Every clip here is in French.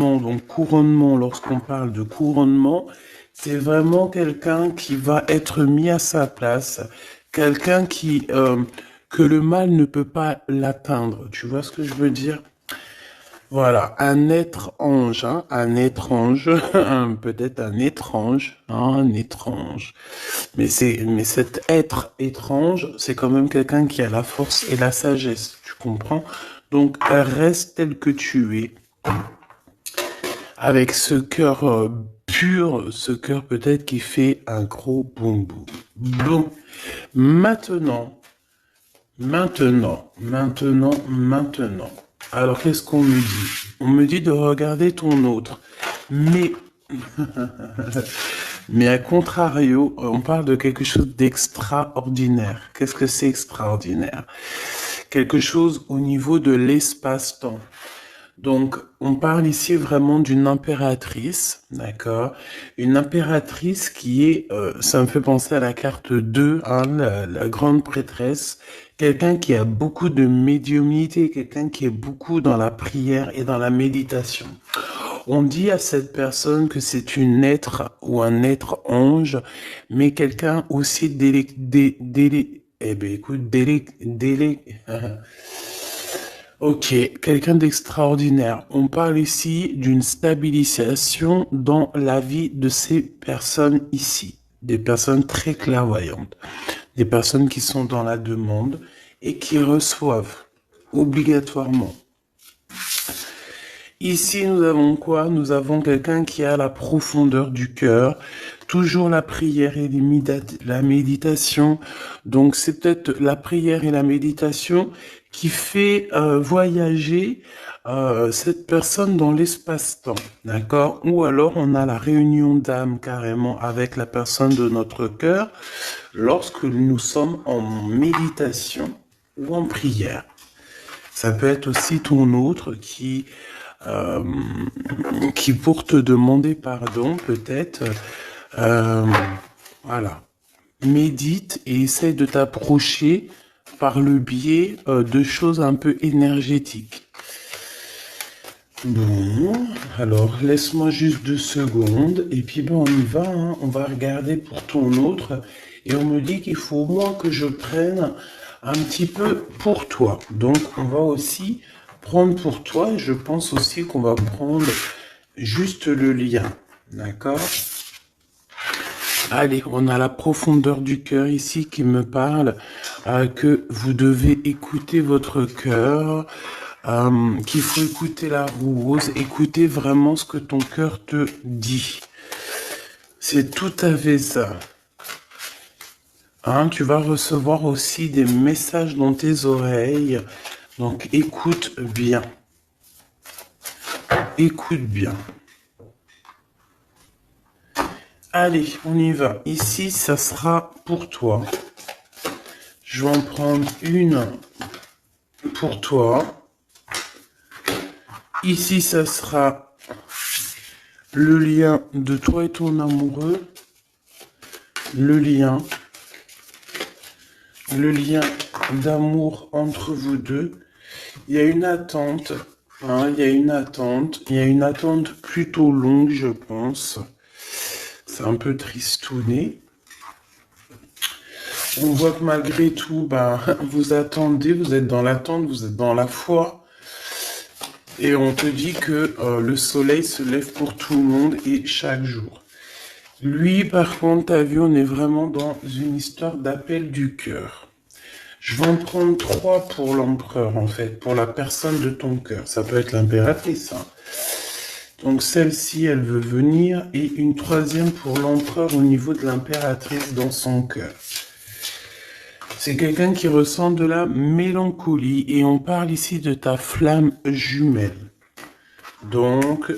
Donc couronnement, lorsqu'on parle de couronnement, c'est vraiment quelqu'un qui va être mis à sa place, quelqu'un qui que le mal ne peut pas l'atteindre. Tu vois ce que je veux dire? Voilà, un être ange, hein, un étrange, peut-être un étrange, hein, un étrange. Mais cet être étrange, c'est quand même quelqu'un qui a la force et la sagesse, tu comprends? Donc reste tel que tu es, avec ce cœur pur, ce cœur peut-être qui fait un gros boum boum. Bon, maintenant, maintenant. Alors qu'est-ce qu'on me dit? On me dit de regarder ton autre. Mais, mais à contrario, on parle de quelque chose d'extraordinaire. Qu'est-ce que c'est extraordinaire? Quelque chose au niveau de l'espace-temps. Donc, on parle ici vraiment d'une impératrice, d'accord? Une impératrice qui est, ça me fait penser à la carte 2, hein, la grande prêtresse, quelqu'un qui a beaucoup de médiumnité, quelqu'un qui est beaucoup dans la prière et dans la méditation. On dit à cette personne que c'est une être ou un être ange, mais quelqu'un aussi eh ben écoute, ok, quelqu'un d'extraordinaire. On parle ici d'une stabilisation dans la vie de ces personnes ici. Des personnes très clairvoyantes. Des personnes qui sont dans la demande et qui reçoivent obligatoirement. Ici, nous avons quoi? Nous avons quelqu'un qui a la profondeur du cœur, toujours la prière et la méditation. Donc, c'est peut-être la prière et la méditation qui fait voyager cette personne dans l'espace-temps, d'accord? Ou alors, on a la réunion d'âme carrément avec la personne de notre cœur lorsque nous sommes en méditation ou en prière. Ça peut être aussi ton autre euh, qui pour te demander pardon, peut-être, euh, voilà, médite et essaie de t'approcher par le biais de choses un peu énergétiques. Bon, alors laisse-moi juste 2 secondes et puis ben on y va, hein. On va regarder pour ton autre et on me dit qu'il faut au moins que je prenne un petit peu pour toi. Donc on va aussi prendre pour toi et je pense aussi qu'on va prendre juste le lien, d'accord? Allez, on a la profondeur du cœur ici qui me parle que vous devez écouter votre cœur, qu'il faut écouter la rose, écouter vraiment ce que ton cœur te dit. C'est tout à fait ça. Hein, tu vas recevoir aussi des messages dans tes oreilles. Donc écoute bien. Écoute bien. Allez, on y va. Ici, ça sera pour toi. Je vais en prendre une pour toi. Ici, ça sera le lien de toi et ton amoureux. Le lien d'amour entre vous deux. Il y a une attente. Hein, il y a une attente. Il y a une attente plutôt longue, je pense. C'est un peu tristouné. On voit que malgré tout, vous attendez, vous êtes dans l'attente, vous êtes dans la foi. Et on te dit que le soleil se lève pour tout le monde et chaque jour. Lui, par contre, t'as vu, on est vraiment dans une histoire d'appel du cœur. Je vais en prendre 3 pour l'empereur, en fait, pour la personne de ton cœur. Ça peut être l'impératrice, hein. Donc celle-ci, elle veut venir, et une 3e pour l'empereur au niveau de l'impératrice dans son cœur. C'est quelqu'un qui ressent de la mélancolie, et on parle ici de ta flamme jumelle. Donc,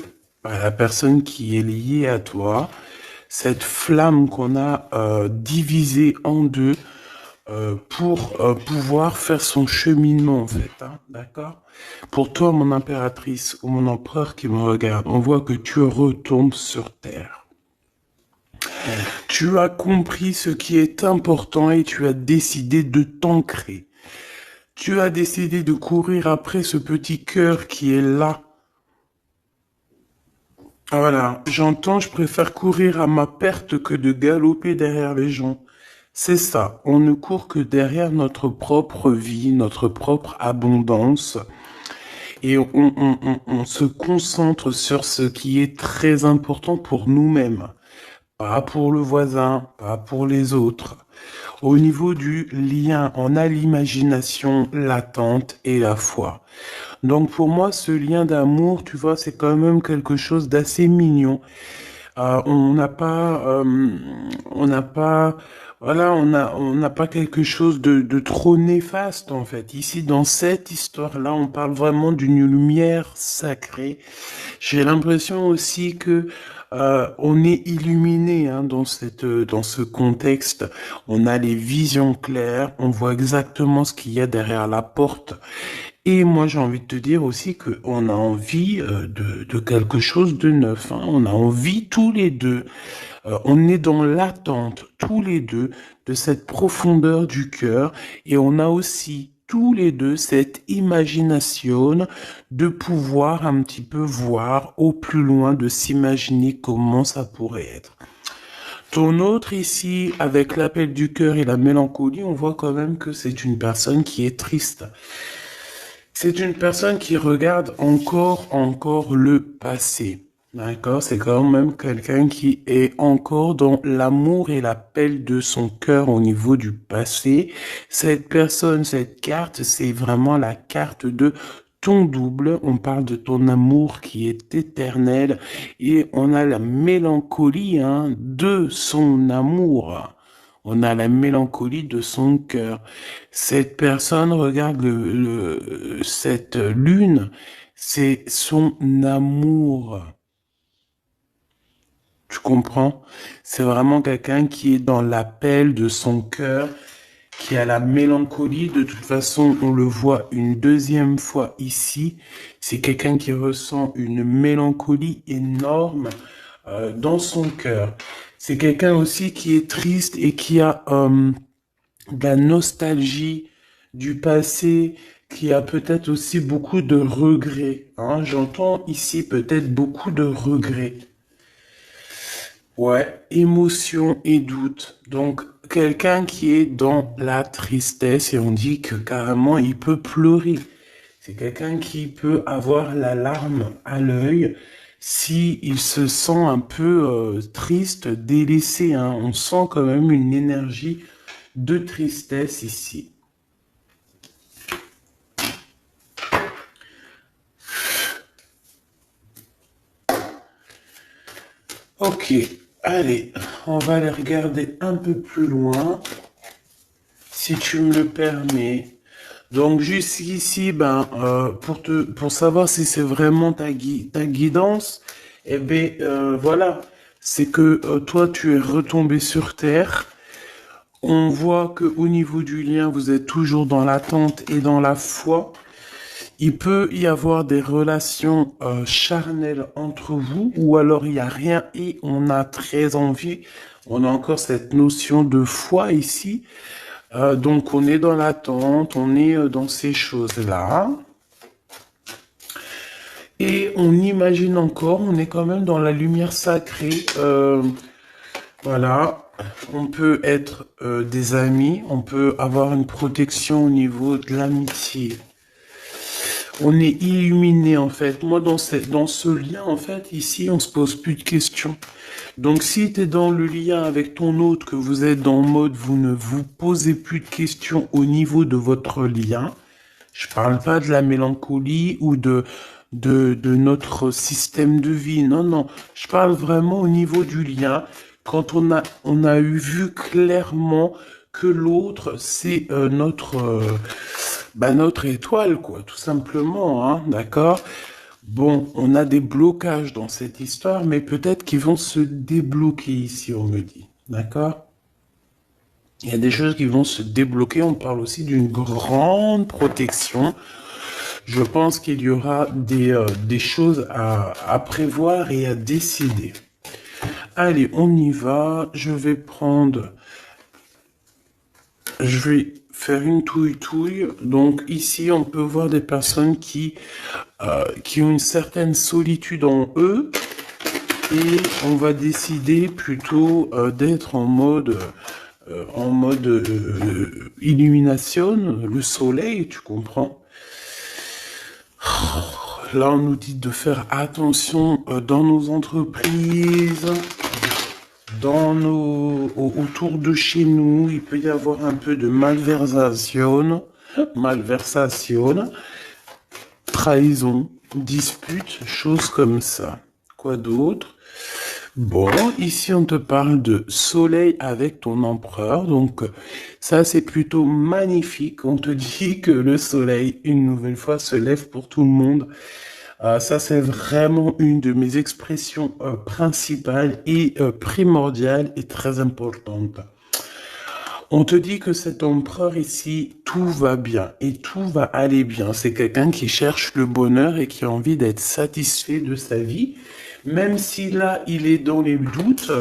la personne qui est liée à toi, cette flamme qu'on a divisée en deux, pour pouvoir faire son cheminement en fait, hein, d'accord? Pour toi, mon impératrice ou mon empereur qui me regarde, on voit que tu retombes sur terre. Tu as compris ce qui est important et tu as décidé de t'ancrer. Tu as décidé de courir après ce petit cœur qui est là Voilà, j'entends, je préfère courir à ma perte que de galoper derrière les gens. C'est ça, on ne court que derrière notre propre vie, notre propre abondance, et on se concentre sur ce qui est très important pour nous-mêmes, pas pour le voisin, pas pour les autres. Au niveau du lien, on a l'imagination, l'attente et la foi. Donc pour moi, ce lien d'amour, tu vois, c'est quand même quelque chose d'assez mignon. On n'a pas, voilà, on n'a pas quelque chose de trop néfaste en fait. Ici, dans cette histoire-là, on parle vraiment d'une lumière sacrée. J'ai l'impression aussi que on est illuminé hein, dans ce contexte. On a les visions claires, on voit exactement ce qu'il y a derrière la porte. Et moi, j'ai envie de te dire aussi qu'on a envie de quelque chose de neuf. Hein. On a envie tous les deux. On est dans l'attente tous les deux de cette profondeur du cœur. Et on a aussi tous les deux cette imagination de pouvoir un petit peu voir au plus loin, de s'imaginer comment ça pourrait être. Ton autre ici, avec l'appel du cœur et la mélancolie, on voit quand même que c'est une personne qui est triste. C'est une personne qui regarde encore le passé. D'accord? C'est quand même quelqu'un qui est encore dans l'amour et l'appel de son cœur au niveau du passé. Cette personne, cette carte, c'est vraiment la carte de ton double. On parle de ton amour qui est éternel et on a la mélancolie, hein, de son amour. On a la mélancolie de son cœur. Cette personne regarde cette lune, c'est son amour. Tu comprends? C'est vraiment quelqu'un qui est dans l'appel de son cœur, qui a la mélancolie. De toute façon, on le voit une deuxième fois ici. C'est quelqu'un qui ressent une mélancolie énorme dans son cœur. C'est quelqu'un aussi qui est triste et qui a de la nostalgie du passé, qui a peut-être aussi beaucoup de regrets. Hein. J'entends ici peut-être beaucoup de regrets. Ouais, émotion et doute. Donc, quelqu'un qui est dans la tristesse et on dit que carrément il peut pleurer. C'est quelqu'un qui peut avoir la larme à l'œil si il se sent un peu triste, délaissé. Hein. On sent quand même une énergie de tristesse ici. Ok, allez, on va aller regarder un peu plus loin, si tu me le permets. Donc jusqu'ici, pour savoir si c'est vraiment ta guidance, eh ben voilà, c'est que toi tu es retombé sur terre. On voit que au niveau du lien, vous êtes toujours dans l'attente et dans la foi. Il peut y avoir des relations charnelles entre vous, ou alors il n'y a rien et on a très envie. On a encore cette notion de foi ici. Donc on est dans l'attente, on est dans ces choses-là. Et on imagine encore, on est quand même dans la lumière sacrée. Voilà, on peut être des amis, on peut avoir une protection au niveau de l'amitié. On est illuminé en fait. Moi dans ce lien en fait, ici on se pose plus de questions. Donc si tu es dans le lien avec ton autre, que vous êtes dans le mode vous ne vous posez plus de questions au niveau de votre lien, je parle pas de la mélancolie ou de notre système de vie. Non, non. Je parle vraiment au niveau du lien. Quand on a eu vu clairement que l'autre, c'est notre étoile, quoi, tout simplement, hein, d'accord? Bon, on a des blocages dans cette histoire, mais peut-être qu'ils vont se débloquer ici, on me dit, d'accord? Il y a des choses qui vont se débloquer. On parle aussi d'une grande protection. Je pense qu'il y aura des choses à prévoir et à décider. Allez, on y va. Je vais faire une touille-touille. Donc ici, on peut voir des personnes qui ont une certaine solitude en eux. et on va décider plutôt d'être en mode illumination, le soleil, tu comprends? Là, on nous dit de faire attention dans nos entreprises, autour de chez nous, il peut y avoir un peu de malversation, trahison, dispute, choses comme ça. Quoi d'autre? Bon, ici on te parle de soleil avec ton empereur, donc ça c'est plutôt magnifique. On te dit que le soleil, une nouvelle fois, se lève pour tout le monde. Ça c'est vraiment une de mes expressions principales et primordiales et très importantes. On te dit que cet empereur ici, tout va bien et tout va aller bien. C'est quelqu'un qui cherche le bonheur et qui a envie d'être satisfait de sa vie. Même si là, il est dans les doutes,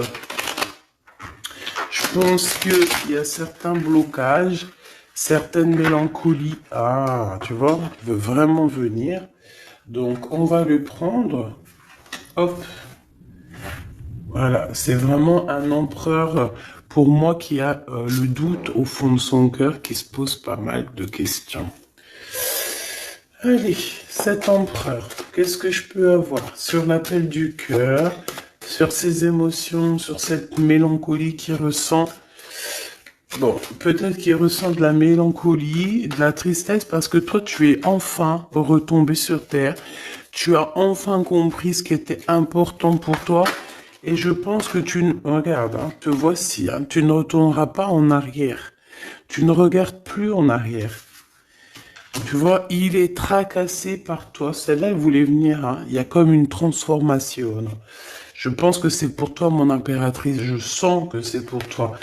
je pense qu'il y a certains blocages, certaines mélancolies. Ah, tu vois, il veut vraiment venir. Donc, on va le prendre. Hop. Voilà, c'est vraiment un empereur pour moi qui a le doute au fond de son cœur, qui se pose pas mal de questions. Allez, cet empereur, qu'est-ce que je peux avoir sur l'appel du cœur, sur ses émotions, sur cette mélancolie qu'il ressent? Bon, peut-être qu'il ressent de la mélancolie, de la tristesse, parce que toi, tu es enfin retombé sur terre. Tu as enfin compris ce qui était important pour toi. Et je pense que regarde, hein, te voici, hein, tu ne retourneras pas en arrière. Tu ne regardes plus en arrière. Tu vois, il est tracassé par toi. Celle-là, elle voulait venir, hein. Il y a comme une transformation. Je pense que c'est pour toi, mon impératrice. Je sens que c'est pour toi.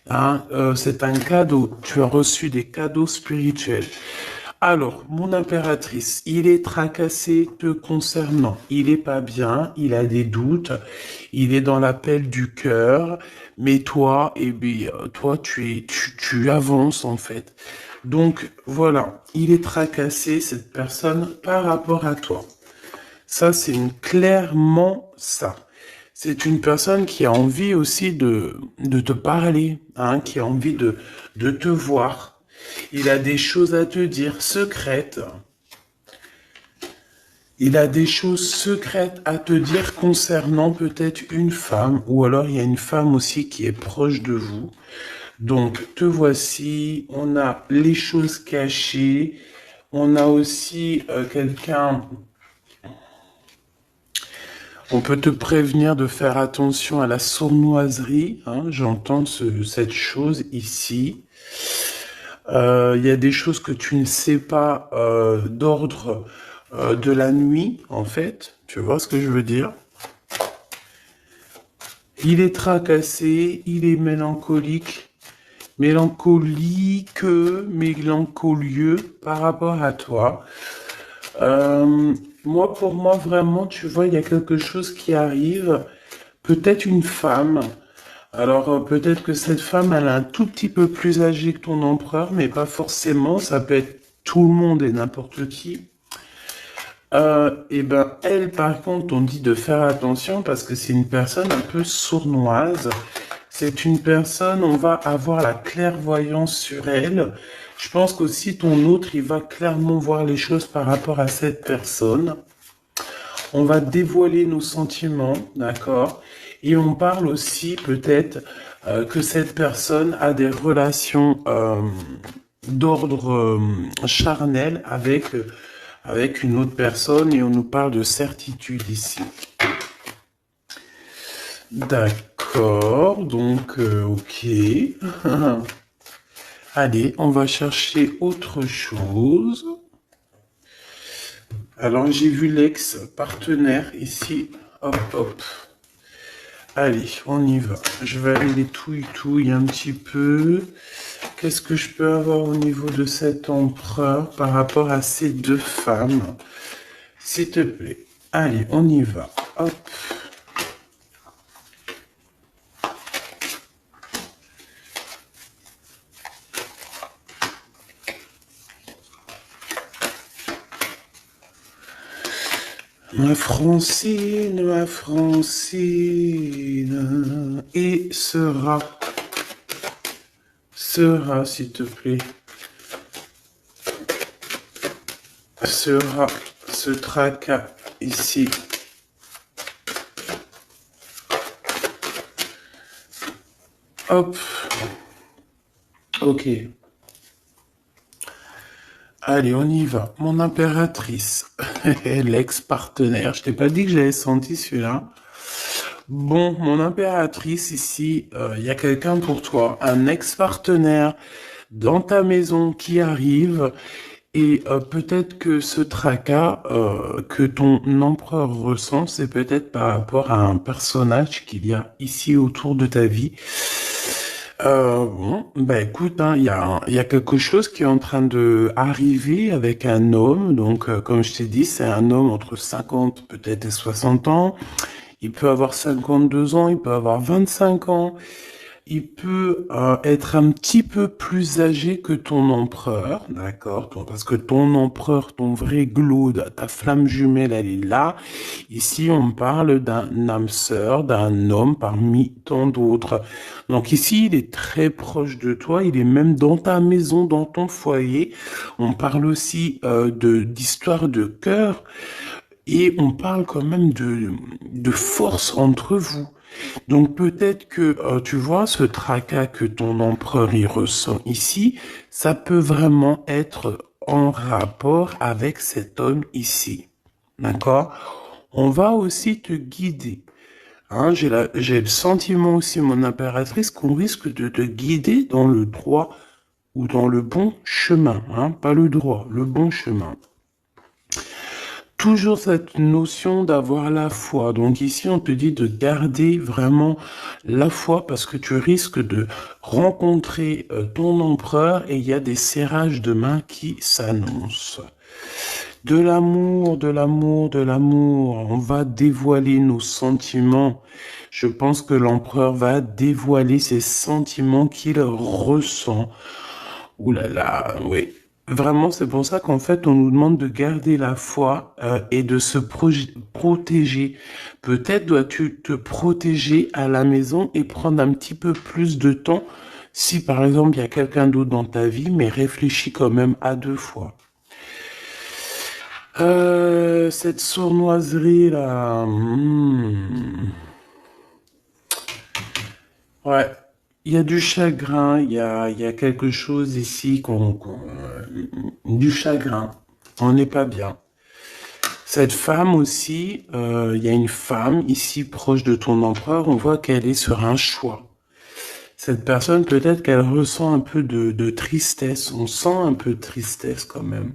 Hein, c'est un cadeau. Tu as reçu des cadeaux spirituels. Alors, mon impératrice, il est tracassé te concernant. Il est pas bien, il a des doutes, il est dans l'appel du cœur, mais toi, eh bien, toi, tu avances en fait. Donc, voilà, il est tracassé, cette personne, par rapport à toi. Ça, c'est clairement ça. C'est une personne qui a envie aussi de te parler, hein, qui a envie de te voir. Il a des choses à te dire secrètes. Il a des choses secrètes à te dire concernant peut-être une femme, ou alors il y a une femme aussi qui est proche de vous. Donc, te voici, on a les choses cachées, on a aussi quelqu'un. On peut te prévenir de faire attention à la sournoiserie, hein, j'entends cette chose ici. Il y a des choses que tu ne sais pas d'ordre de la nuit, en fait. Tu vois ce que je veux dire? Il est tracassé, il est mélancolique, mélancolieux par rapport à toi. Moi, pour moi, vraiment, tu vois, il y a quelque chose qui arrive. Peut-être une femme. Alors, peut-être que cette femme, elle est un tout petit peu plus âgée que ton empereur, mais pas forcément. Ça peut être tout le monde et n'importe qui. Et ben, elle, par contre, on dit de faire attention parce que c'est une personne un peu sournoise. C'est une personne, on va avoir la clairvoyance sur elle. Je pense qu'aussi ton autre, il va clairement voir les choses par rapport à cette personne. On va dévoiler nos sentiments, d'accord? Et on parle aussi peut-être que cette personne a des relations d'ordre charnel avec une autre personne et on nous parle de certitude ici. D'accord, donc ok. Allez, on va chercher autre chose. Alors j'ai vu l'ex-partenaire ici. Hop, hop. Allez, on y va. Je vais aller les touille un petit peu. Qu'est-ce que je peux avoir au niveau de cet empereur par rapport à ces deux femmes? S'il te plaît. Allez, on y va. Hop. Ma Francine, et sera, s'il te plaît, sera ce tracas ici. Hop. Ok. Allez, on y va. Mon impératrice, l'ex-partenaire. Je t'ai pas dit que j'avais senti celui-là. Bon, mon impératrice, ici, il y a quelqu'un pour toi, un ex-partenaire dans ta maison qui arrive. Et peut-être que ce tracas que ton empereur ressent, c'est peut-être par rapport à un personnage qu'il y a ici autour de ta vie. Bon, bah écoute, hein, il y a quelque chose qui est en train de arriver avec un homme. Donc, comme je t'ai dit, c'est un homme entre 50 peut-être et 60 ans. Il peut avoir 52 ans, il peut avoir 25 ans. Il peut être un petit peu plus âgé que ton empereur, d'accord? Parce que ton empereur, ton vrai Glaude, ta flamme jumelle, elle est là. Ici, on parle d'un âme sœur, d'un homme parmi tant d'autres. Donc ici, il est très proche de toi. Il est même dans ta maison, dans ton foyer. On parle aussi d'histoire de cœur. Et on parle quand même de force entre vous. Donc peut-être que, tu vois, ce tracas que ton empereur y ressent ici, ça peut vraiment être en rapport avec cet homme ici. D'accord? On va aussi te guider. Hein, j'ai le sentiment aussi, mon impératrice, qu'on risque de te guider dans le droit ou dans le bon chemin. Hein, pas le droit, le bon chemin. Toujours cette notion d'avoir la foi. Donc ici, on te dit de garder vraiment la foi parce que tu risques de rencontrer ton empereur et il y a des serrages de main qui s'annoncent. De l'amour, de l'amour, de l'amour. On va dévoiler nos sentiments. Je pense que l'empereur va dévoiler ses sentiments qu'il ressent. Ouh là là, oui. Vraiment, c'est pour ça qu'en fait, on nous demande de garder la foi et de se protéger. Peut-être dois-tu te protéger à la maison et prendre un petit peu plus de temps si, par exemple, il y a quelqu'un d'autre dans ta vie, mais réfléchis quand même à deux fois. Cette sournoiserie là. Ouais. Il y a du chagrin, il y a quelque chose ici du chagrin. On n'est pas bien. Cette femme aussi, il y a une femme ici proche de ton empereur, on voit qu'elle est sur un choix. Cette personne, peut-être qu'elle ressent un peu de tristesse, on sent un peu de tristesse quand même.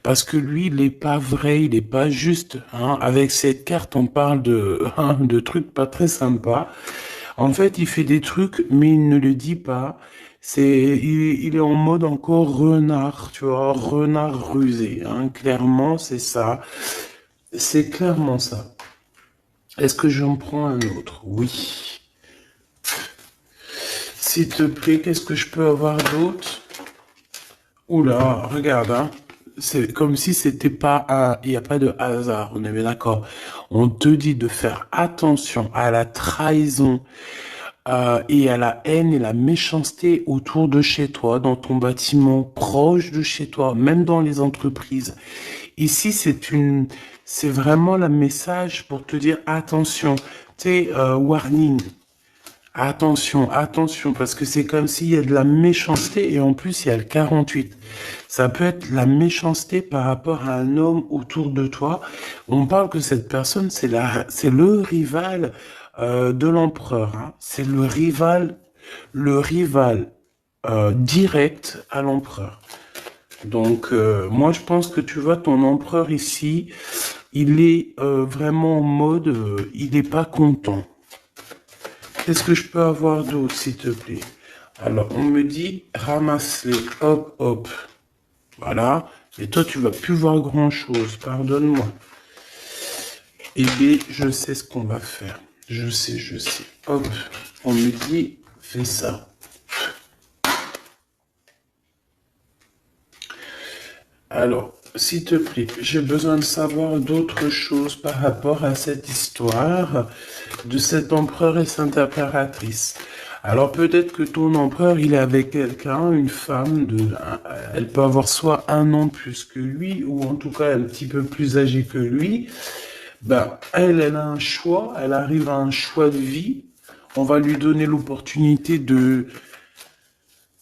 Parce que lui, il n'est pas vrai, il n'est pas juste. Hein. Avec cette carte, on parle de trucs pas très sympas. En fait, il fait des trucs, mais il ne le dit pas. Il est en mode encore renard, tu vois, renard rusé. Hein. Clairement, c'est ça. C'est clairement ça. Est-ce que j'en prends un autre? Oui. S'il te plaît, qu'est-ce que je peux avoir d'autre? Oula, regarde, hein. C'est comme si c'était pas il n'y a pas de hasard, on est bien d'accord. On te dit de faire attention à la trahison, et à la haine et la méchanceté autour de chez toi, dans ton bâtiment, proche de chez toi, même dans les entreprises. Ici, c'est vraiment le message pour te dire attention, tu sais, warning. Attention, attention, parce que c'est comme s'il y a de la méchanceté et en plus il y a le 48. Ça peut être la méchanceté par rapport à un homme autour de toi. On parle que cette personne, c'est le rival de l'empereur. Hein. C'est le rival direct à l'empereur. Donc moi je pense que tu vois ton empereur ici, il est vraiment en mode, il n'est pas content. Qu'est-ce que je peux avoir d'autre, s'il te plaît? Alors, on me dit, ramasse-les, hop, hop. Voilà. Et toi, tu vas plus voir grand-chose. Pardonne-moi. Eh bien, je sais ce qu'on va faire. Je sais. Hop. On me dit, fais ça. Alors, s'il te plaît, j'ai besoin de savoir d'autres choses par rapport à cette histoire de cet empereur et cette impératrice. Alors peut-être que ton empereur, il est avec quelqu'un, une femme, elle peut avoir soit un an plus que lui, ou en tout cas un petit peu plus âgée que lui. Ben, elle a un choix, elle arrive à un choix de vie. On va lui donner l'opportunité de...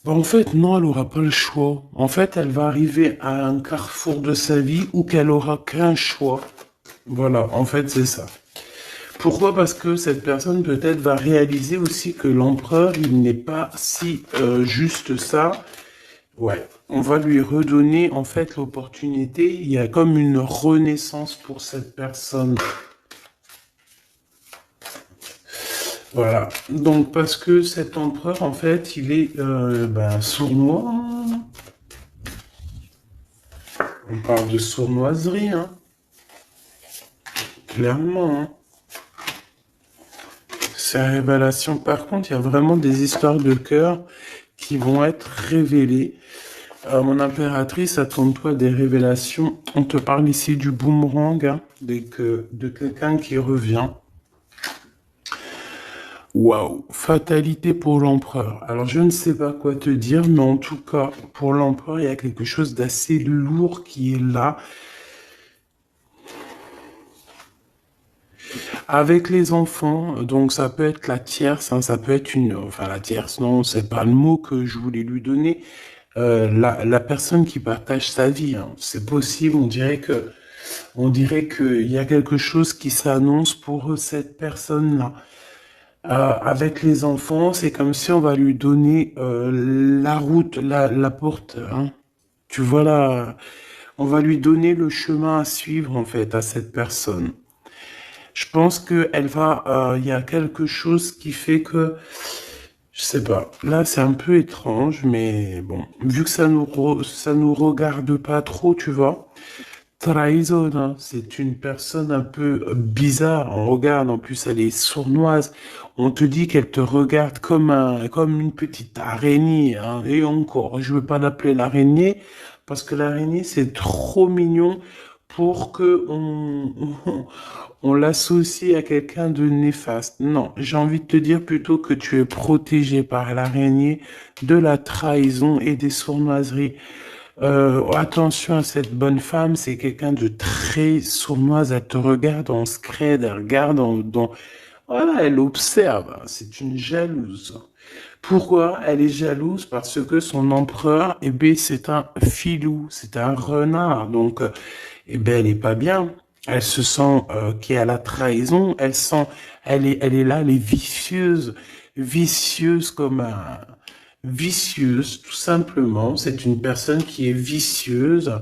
Ben, en fait, non, elle aura pas le choix. En fait, elle va arriver à un carrefour de sa vie où qu'elle aura qu'un choix. Voilà, en fait, c'est ça. Pourquoi? Parce que cette personne peut-être va réaliser aussi que l'empereur, il n'est pas si juste ça. Ouais, on va lui redonner en fait l'opportunité. Il y a comme une renaissance pour cette personne. Voilà. Donc parce que cet empereur, en fait, il est sournois. On parle de sournoiserie, hein. Clairement, hein. Ces révélations, par contre, il y a vraiment des histoires de cœur qui vont être révélées. Mon impératrice, attends-toi des révélations. On te parle ici du boomerang, hein, de quelqu'un qui revient. Waouh, fatalité pour l'empereur. Alors je ne sais pas quoi te dire, mais en tout cas, pour l'empereur, il y a quelque chose d'assez lourd qui est là. Avec les enfants, donc ça peut être la tierce, hein, ça peut être enfin la tierce, non, c'est pas le mot que je voulais lui donner. La personne qui partage sa vie, hein, c'est possible. On dirait qu'il y a quelque chose qui s'annonce pour cette personne-là. Avec les enfants, c'est comme si on va lui donner la route, la porte. Hein. Tu vois là, on va lui donner le chemin à suivre en fait à cette personne. Je pense que il y a quelque chose qui fait que, je sais pas. Là, c'est un peu étrange, mais bon, vu que ça nous regarde pas trop, tu vois. Trahison, hein, c'est une personne un peu bizarre. On regarde, en plus, elle est sournoise. On te dit qu'elle te regarde comme une petite araignée, hein. Et encore, je veux pas l'appeler l'araignée, parce que l'araignée, c'est trop mignon pour que on l'associe à quelqu'un de néfaste. Non, j'ai envie de te dire plutôt que tu es protégé par l'araignée de la trahison et des sournoiseries. Attention à cette bonne femme, c'est quelqu'un de très sournoise. Elle te regarde en scred, elle regarde voilà, elle observe. C'est une jalouse. Pourquoi elle est jalouse? Parce que son empereur, eh ben, c'est un filou, c'est un renard. Donc, eh ben, elle est pas bien. Elle se sent qu'il y a la trahison. Elle est là, elle est vicieuse, vicieuse comme un, vicieuse, tout simplement. C'est une personne qui est vicieuse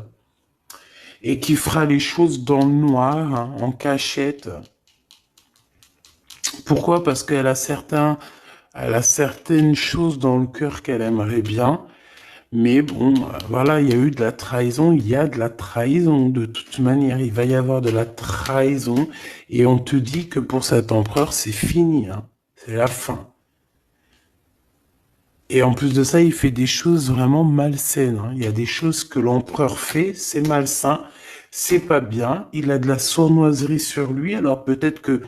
et qui fera les choses dans le noir, hein, en cachette. Pourquoi? Parce elle a certaines choses dans le cœur qu'elle aimerait bien. Mais bon, voilà, il y a eu de la trahison, il y a de la trahison. De toute manière, il va y avoir de la trahison. Et on te dit que pour cet empereur, c'est fini, hein. C'est la fin. Et en plus de ça, il fait des choses vraiment malsaines, hein. Il y a des choses que l'empereur fait, c'est malsain, c'est pas bien. Il a de la sournoiserie sur lui. Alors peut-être que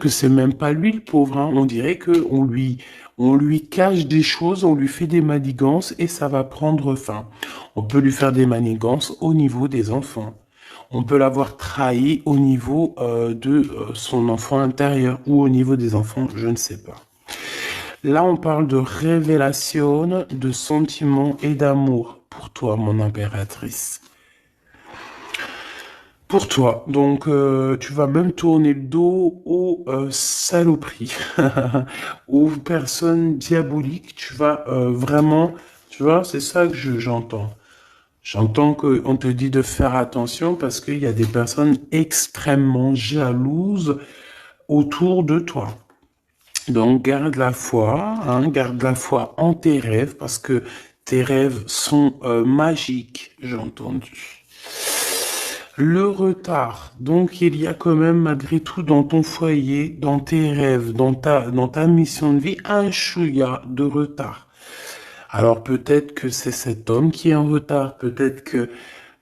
c'est même pas lui le pauvre, hein. On dirait que on lui cache des choses, on lui fait des manigances et ça va prendre fin. On peut lui faire des manigances au niveau des enfants. On peut l'avoir trahi au niveau de son enfant intérieur ou au niveau des enfants, je ne sais pas. Là, on parle de révélation, de sentiments et d'amour pour toi, mon impératrice. Pour toi. Donc, tu vas même tourner le dos aux saloperies, aux personnes diaboliques. Tu vas vraiment, tu vois, c'est ça que j'entends. J'entends qu'on te dit de faire attention parce qu'il y a des personnes extrêmement jalouses autour de toi. Donc, garde la foi, hein, garde la foi en tes rêves parce que tes rêves sont magiques, j'ai entendu. Le retard. Donc, il y a quand même, malgré tout, dans ton foyer, dans tes rêves, dans ta mission de vie, un chouïa de retard. Alors, peut-être que c'est cet homme qui est en retard. Peut-être que,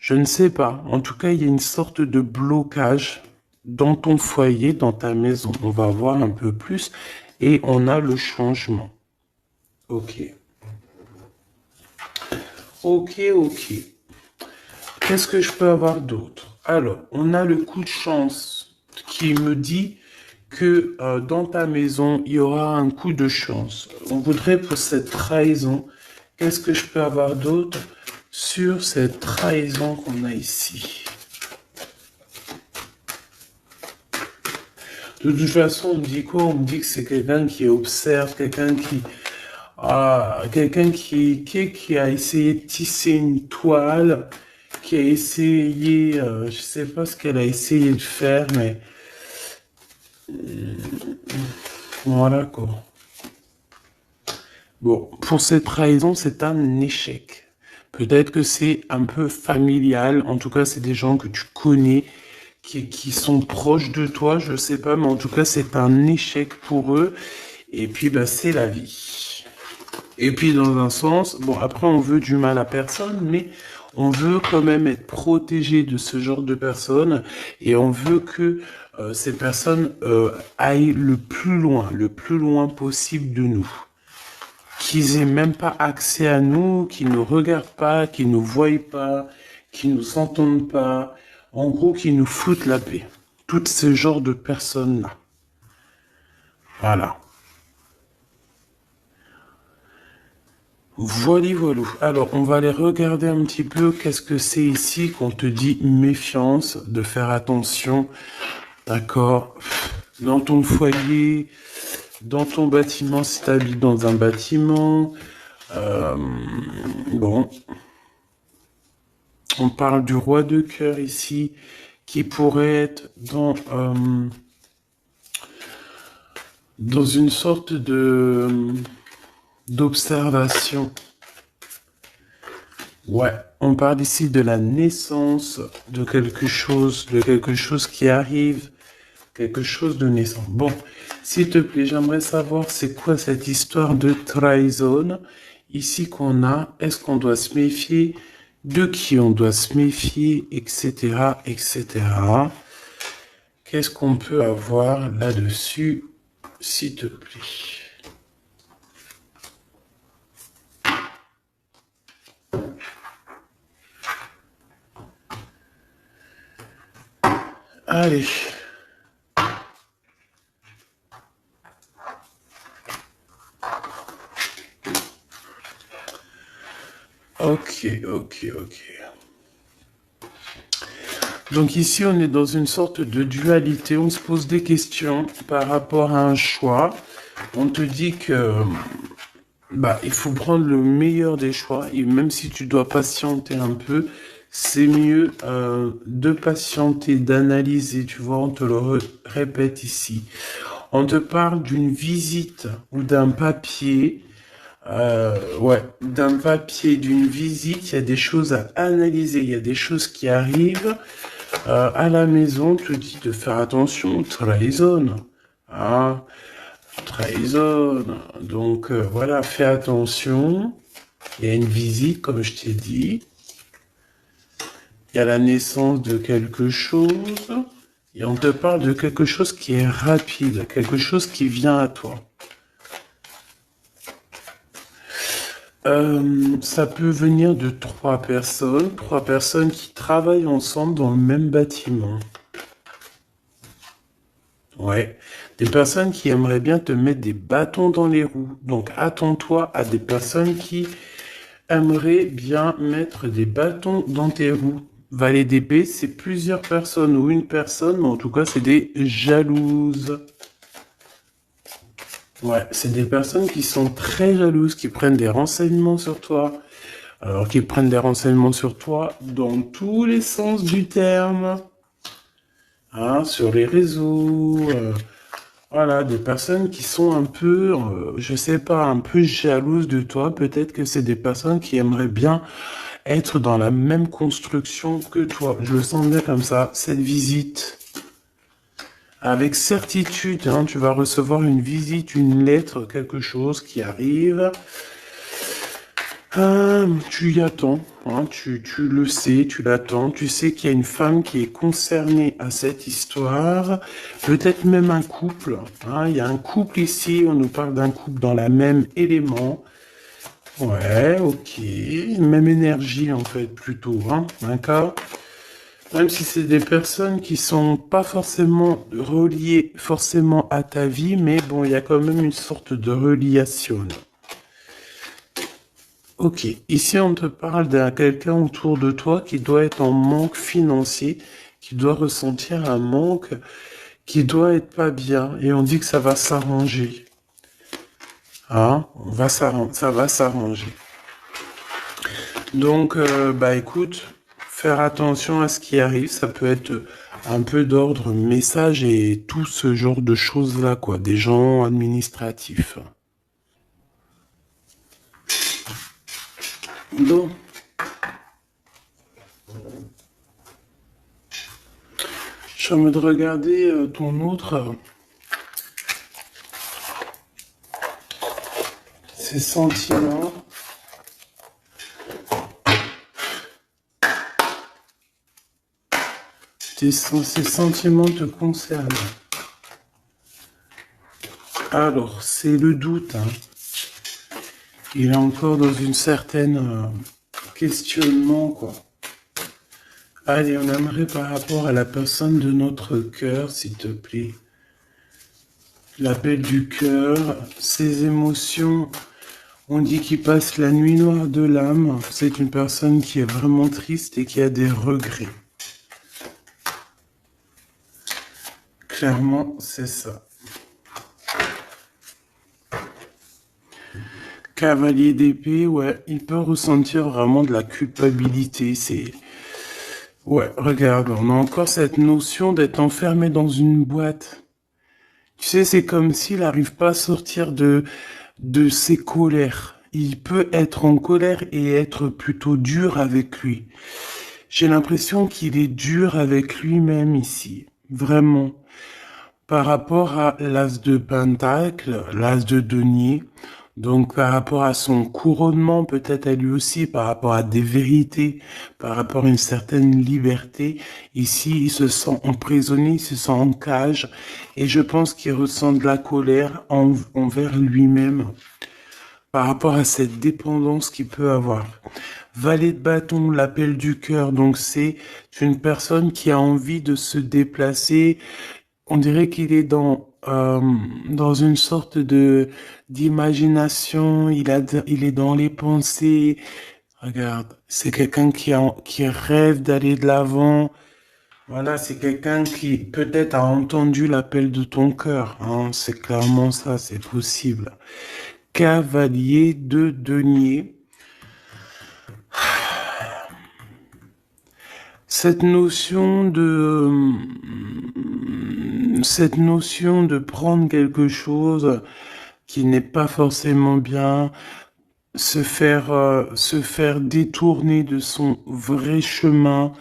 Je ne sais pas. En tout cas, il y a une sorte de blocage dans ton foyer, dans ta maison. On va voir un peu plus. Et on a le changement. Ok. Ok, ok. Qu'est-ce que je peux avoir d'autre? Alors, on a le coup de chance qui me dit que dans ta maison, il y aura un coup de chance. On voudrait pour cette trahison, qu'est-ce que je peux avoir d'autre sur cette trahison qu'on a ici? De toute façon, on me dit quoi? On me dit que c'est quelqu'un qui observe, quelqu'un qui a essayé de tisser une toile, qui a essayé, je sais pas ce qu'elle a essayé de faire, mais voilà quoi. Bon, pour cette trahison, c'est un échec. Peut-être que c'est un peu familial, en tout cas, c'est des gens que tu connais, qui sont proches de toi, je sais pas, mais en tout cas, c'est un échec pour eux. Et puis, bah, c'est la vie. Et puis, dans un sens, bon, après, on veut du mal à personne, mais on veut quand même être protégé de ce genre de personnes et on veut que ces personnes aillent le plus loin possible de nous. Qu'ils aient même pas accès à nous, qu'ils nous regardent pas, qu'ils nous voient pas, qu'ils nous entendent pas. En gros, qu'ils nous foutent la paix. Tout ce genre de personnes-là. Voilà. Voilà, voilà. Alors, on va aller regarder un petit peu qu'est-ce que c'est ici qu'on te dit méfiance, de faire attention, d'accord, dans ton foyer, dans ton bâtiment, si tu habites dans un bâtiment, bon, on parle du roi de cœur ici, qui pourrait être dans une sorte d'observation. Ouais, on parle ici de la naissance de quelque chose qui arrive, quelque chose de naissant. Bon, s'il te plaît, j'aimerais savoir c'est quoi cette histoire de trahison ici qu'on a. Est-ce qu'on doit se méfier? De qui on doit se méfier, etc., etc. Qu'est-ce qu'on peut avoir là-dessus, s'il te plaît? Allez. Ok, ok, ok. Donc ici, on est dans une sorte de dualité. On se pose des questions par rapport à un choix. On te dit que bah, il faut prendre le meilleur des choix. Et même si tu dois patienter un peu, c'est mieux de patienter, d'analyser. Tu vois, on te le répète ici. On te parle d'une visite ou d'un papier. Ouais, d'un papier, d'une visite, il y a des choses à analyser, il y a des choses qui arrivent. À la maison, te dit de faire attention, trahison. Hein, trahison. Donc voilà, fais attention. Il y a une visite, comme je t'ai dit. Il y a la naissance de quelque chose. Et on te parle de quelque chose qui est rapide, quelque chose qui vient à toi. Ça peut venir de trois personnes qui travaillent ensemble dans le même bâtiment. Ouais, des personnes qui aimeraient bien te mettre des bâtons dans les roues. Donc attends-toi à des personnes qui aimeraient bien mettre des bâtons dans tes roues. Valet d'épée, c'est plusieurs personnes ou une personne, mais en tout cas, c'est des jalouses. Ouais, c'est des personnes qui sont très jalouses, qui prennent des renseignements sur toi. Alors qu'ils prennent des renseignements sur toi dans tous les sens du terme. Hein, sur les réseaux. Voilà, des personnes qui sont un peu, je sais pas, un peu jalouses de toi. Peut-être que c'est des personnes qui aimeraient bien être dans la même construction que toi. Je le sens bien comme ça. Cette visite, avec certitude, hein, tu vas recevoir une visite, une lettre, quelque chose qui arrive. Tu y attends, hein, tu le sais, tu l'attends, tu sais qu'il y a une femme qui est concernée à cette histoire, peut-être même un couple, hein, il y a un couple ici, on nous parle d'un couple dans la même élément, ouais, ok, même énergie en fait plutôt, hein, d'accord? Même si c'est des personnes qui sont pas forcément reliées forcément à ta vie, mais bon, il y a quand même une sorte de reliation. Ok, ici on te parle d'un quelqu'un autour de toi qui doit être en manque financier, qui doit ressentir un manque, qui doit être pas bien, et on dit que ça va s'arranger. Hein? Ça va s'arranger. Donc, bah écoute, faire attention à ce qui arrive, ça peut être un peu d'ordre message et tout ce genre de choses-là, quoi, des gens administratifs. Donc, je suis en train de regarder ton autre, ses sentiments. Ces sentiments te concernent. Alors, c'est le doute, hein. Il est encore dans une certaine questionnement, quoi. Allez, on aimerait par rapport à la personne de notre cœur, s'il te plaît. L'appel du cœur, ses émotions. On dit qu'il passe la nuit noire de l'âme. C'est une personne qui est vraiment triste et qui a des regrets. Clairement, c'est ça. Cavalier d'épée, ouais, il peut ressentir vraiment de la culpabilité. Ouais, regarde, on a encore cette notion d'être enfermé dans une boîte. Tu sais, c'est comme s'il n'arrive pas à sortir de ses colères. Il peut être en colère et être plutôt dur avec lui. J'ai l'impression qu'il est dur avec lui-même ici. Vraiment. Par rapport à l'as de Pentacle, l'as de denier, donc par rapport à son couronnement, peut-être à lui aussi, par rapport à des vérités, par rapport à une certaine liberté, ici il se sent emprisonné, il se sent en cage, et je pense qu'il ressent de la colère envers lui-même par rapport à cette dépendance qu'il peut avoir. Valet de bâton, l'appel du cœur, donc c'est une personne qui a envie de se déplacer. On dirait qu'il est dans une sorte de d'imagination, il est dans les pensées. Regarde, c'est quelqu'un qui rêve d'aller de l'avant. Voilà, c'est quelqu'un qui peut-être a entendu l'appel de ton cœur, hein. C'est clairement ça, c'est possible. Cavalier de denier. Cette notion cette notion de prendre quelque chose qui n'est pas forcément bien, se faire détourner de son vrai chemin.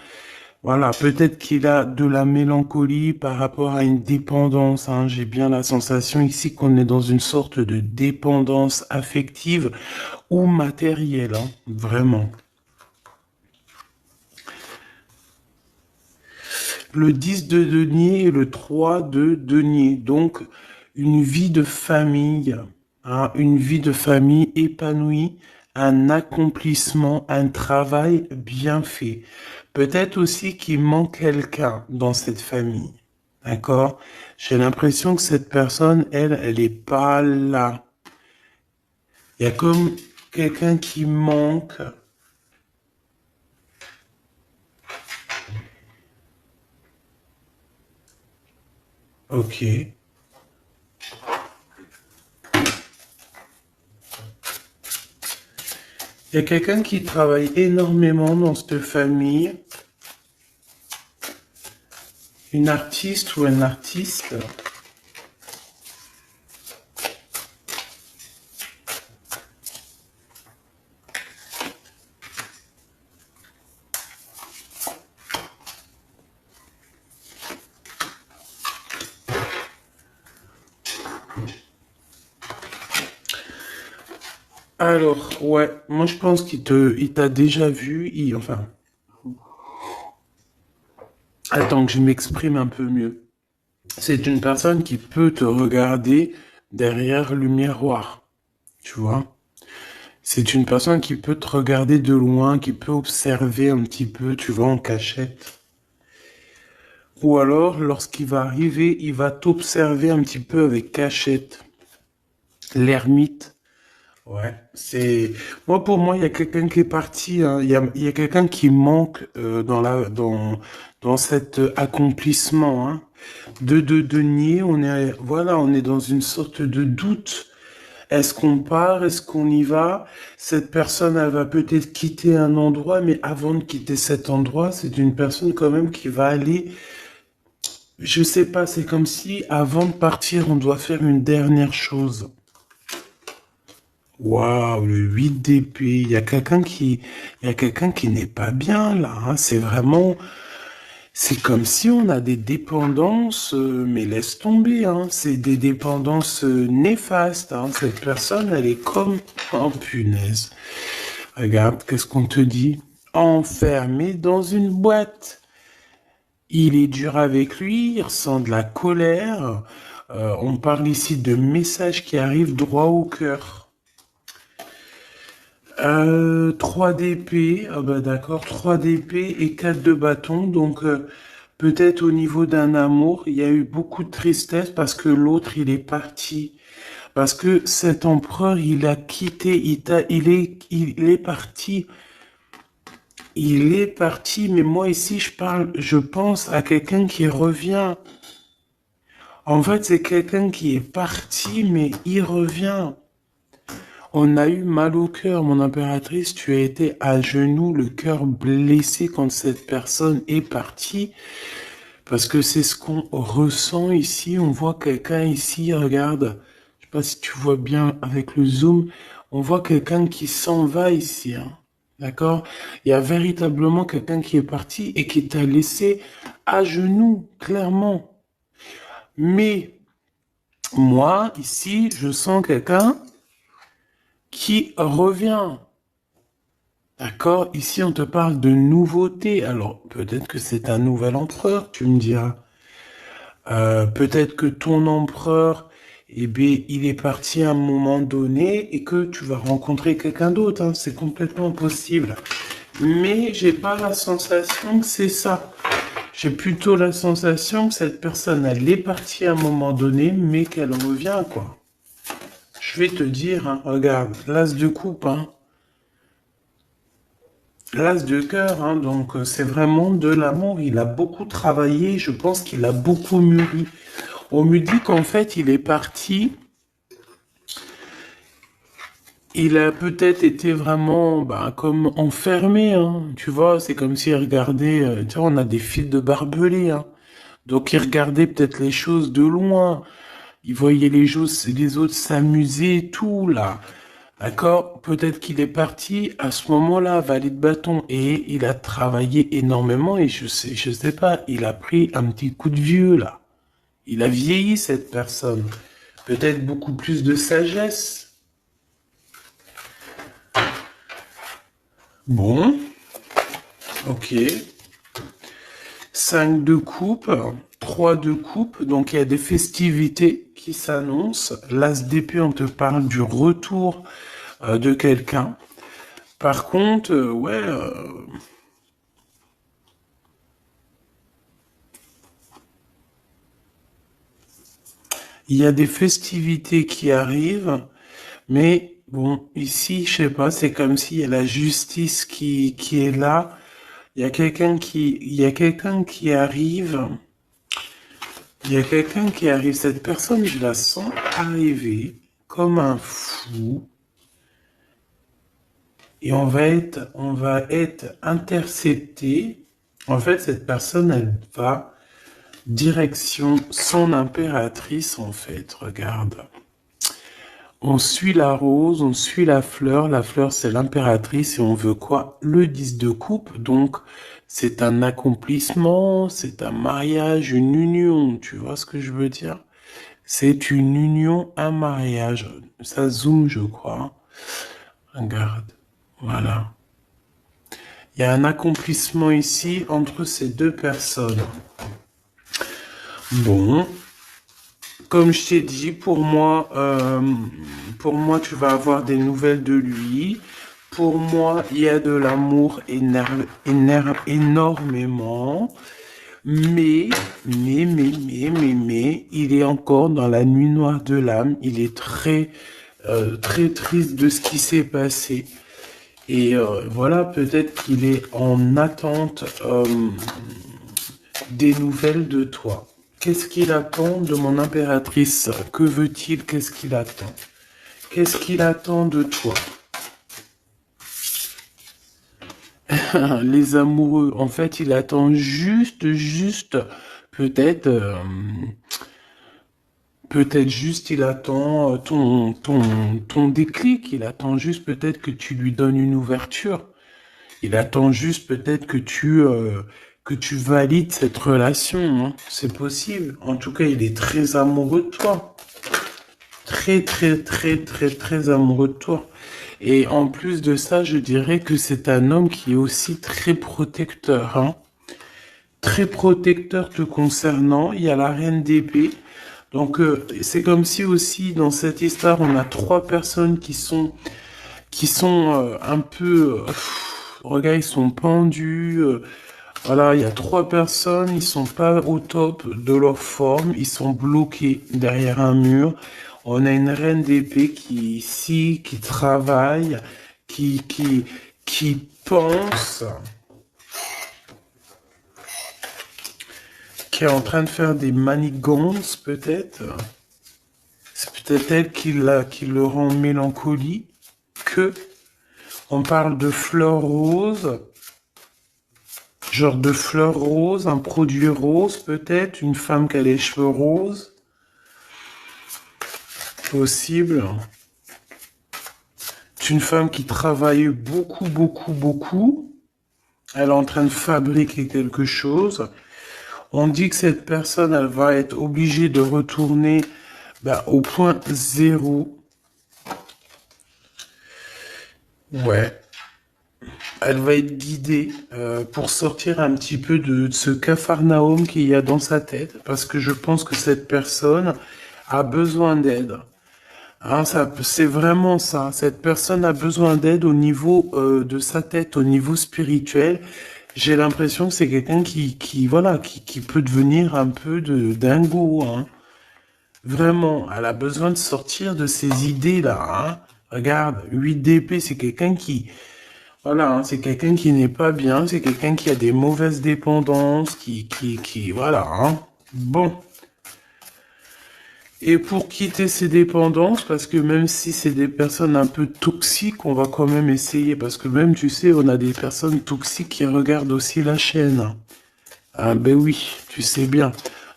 Voilà, peut-être qu'il a de la mélancolie par rapport à une dépendance, hein. J'ai bien la sensation ici qu'on est dans une sorte de dépendance affective ou matérielle, hein, vraiment. Le 10 de denier et le 3 de denier. Donc, une vie de famille, hein, une vie de famille épanouie, un accomplissement, un travail bien fait. Peut-être aussi qu'il manque quelqu'un dans cette famille. D'accord? J'ai l'impression que cette personne, elle est pas là. Il y a comme quelqu'un qui manque. Ok. Il y a quelqu'un qui travaille énormément dans cette famille. Une artiste ou un artiste. Alors, ouais, moi je pense il t'a déjà vu, enfin, attends que je m'exprime un peu mieux. C'est une personne qui peut te regarder derrière le miroir, tu vois. C'est une personne qui peut te regarder de loin, qui peut observer un petit peu, tu vois, en cachette. Ou alors, lorsqu'il va arriver, il va t'observer un petit peu avec cachette. L'ermite. Ouais, c'est moi pour moi il y a quelqu'un qui est parti, hein. Il y a quelqu'un qui manque dans cet accomplissement, hein. De nier, on est dans une sorte de doute. Est-ce qu'on part, est-ce qu'on y va? Cette personne elle va peut-être quitter un endroit, mais avant de quitter cet endroit, c'est une personne quand même qui va aller. Je sais pas, c'est comme si avant de partir, on doit faire une dernière chose. Waouh, le 8 d'épée. Il y a quelqu'un qui n'est pas bien là, hein. C'est comme si on a des dépendances, mais laisse tomber, hein. C'est des dépendances néfastes, hein. Cette personne, elle est comme, oh punaise. Regarde, qu'est-ce qu'on te dit? Enfermé dans une boîte. Il est dur avec lui, il ressent de la colère. On parle ici de messages qui arrivent droit au cœur. 3 d'épée, ah bah d'accord, 3 d'épée et 4 de bâton, donc peut-être au niveau d'un amour, il y a eu beaucoup de tristesse parce que l'autre il est parti, parce que cet empereur il a quitté, il est parti, mais moi ici je pense à quelqu'un qui revient. En fait c'est quelqu'un qui est parti mais il revient. On a eu mal au cœur, mon impératrice, tu as été à genoux, le cœur blessé quand cette personne est partie, parce que c'est ce qu'on ressent ici. On voit quelqu'un ici, regarde, je sais pas si tu vois bien avec le zoom, on voit quelqu'un qui s'en va ici, hein. D'accord? Il y a véritablement quelqu'un qui est parti et qui t'a laissé à genoux, clairement. Mais moi, ici, je sens quelqu'un qui revient. D'accord, ici on te parle de nouveauté. Alors peut-être que c'est un nouvel empereur, tu me diras. Peut-être que ton empereur, eh bien, il est parti à un moment donné et que tu vas rencontrer quelqu'un d'autre, hein. C'est complètement possible. Mais j'ai pas la sensation que c'est ça. J'ai plutôt la sensation que cette personne, elle est partie à un moment donné, mais qu'elle revient, quoi. Je vais te dire, hein, regarde, l'as de coupe, hein. L'as de cœur, hein, donc c'est vraiment de l'amour. Il a beaucoup travaillé, je pense qu'il a beaucoup mûri. On me dit qu'en fait, il est parti. Il a peut-être été vraiment bah, comme enfermé, hein. Tu vois, c'est comme s'il regardait. Tu vois, on a des fils de barbelés, hein. Donc il regardait peut-être les choses de loin. Il voyait les autres s'amuser et tout là. D'accord? Peut-être qu'il est parti à ce moment-là, valet de bâton, et il a travaillé énormément, et je sais pas, il a pris un petit coup de vieux, là. Il a vieilli, cette personne. Peut-être beaucoup plus de sagesse. Bon, ok. 5 de coupe, 3 de coupe, donc il y a des festivités qui s'annoncent. L'as d'épée, on te parle du retour de quelqu'un. Par contre, il y a des festivités qui arrivent, mais bon, ici, je sais pas, c'est comme s'il y a la justice qui est là. Il y a quelqu'un qui arrive. Il y a quelqu'un qui arrive. Cette personne, je la sens arriver comme un fou. Et on va être intercepté. En fait, cette personne, elle va direction son impératrice, en fait. Regarde. On suit la rose, on suit la fleur. La fleur, c'est l'impératrice et on veut quoi? Le 10 de coupe. Donc, c'est un accomplissement, c'est un mariage, une union. Tu vois ce que je veux dire? C'est une union, un mariage. Ça zoome, je crois. Regarde. Voilà. Il y a un accomplissement ici entre ces deux personnes. Bon. Comme je t'ai dit, pour moi, tu vas avoir des nouvelles de lui. Pour moi, il y a de l'amour énormément. Mais, il est encore dans la nuit noire de l'âme. Il est très triste de ce qui s'est passé. Et voilà, peut-être qu'il est en attente des nouvelles de toi. Qu'est-ce qu'il attend de mon impératrice? Que veut-il? Qu'est-ce qu'il attend? Qu'est-ce qu'il attend de toi? Les amoureux, en fait, il attend juste, peut-être, peut-être juste, il attend ton déclic. Il attend juste peut-être que tu lui donnes une ouverture. Il attend juste peut-être que tu valides cette relation, hein. C'est possible. En tout cas, il est très amoureux de toi. Très amoureux de toi. Et en plus de ça, je dirais que c'est un homme qui est aussi très protecteur, hein. Très protecteur te concernant. Il y a la reine d'épée. Donc, c'est comme si aussi, dans cette histoire, on a trois personnes qui sont un peu... regarde, ils sont pendus. Voilà, il y a trois personnes, ils sont pas au top de leur forme, ils sont bloqués derrière un mur. On a une reine d'épée qui ici, qui travaille, qui pense, qui est en train de faire des manigances peut-être. C'est peut-être elle qui le rend mélancolique. On parle de fleurs roses. Genre de fleurs roses, un produit rose peut-être, une femme qui a les cheveux roses. Possible. C'est une femme qui travaille beaucoup. Elle est en train de fabriquer quelque chose. On dit que cette personne, elle va être obligée de retourner au point zéro. Ouais. Elle va être guidée pour sortir un petit peu de ce capharnaüm qu'il y a dans sa tête, parce que je pense que cette personne a besoin d'aide. Hein, c'est vraiment ça. Cette personne a besoin d'aide au niveau de sa tête, au niveau spirituel. J'ai l'impression que c'est quelqu'un qui peut devenir un peu de dingo, hein. Vraiment, elle a besoin de sortir de ces idées-là, hein. Regarde, 8 d'épée, c'est quelqu'un voilà, hein, c'est quelqu'un qui n'est pas bien, c'est quelqu'un qui a des mauvaises dépendances, voilà, hein. Bon. Et pour quitter ces dépendances, parce que même si c'est des personnes un peu toxiques, on va quand même essayer, parce que même, tu sais, on a des personnes toxiques qui regardent aussi la chaîne. Ah ben oui, tu sais bien.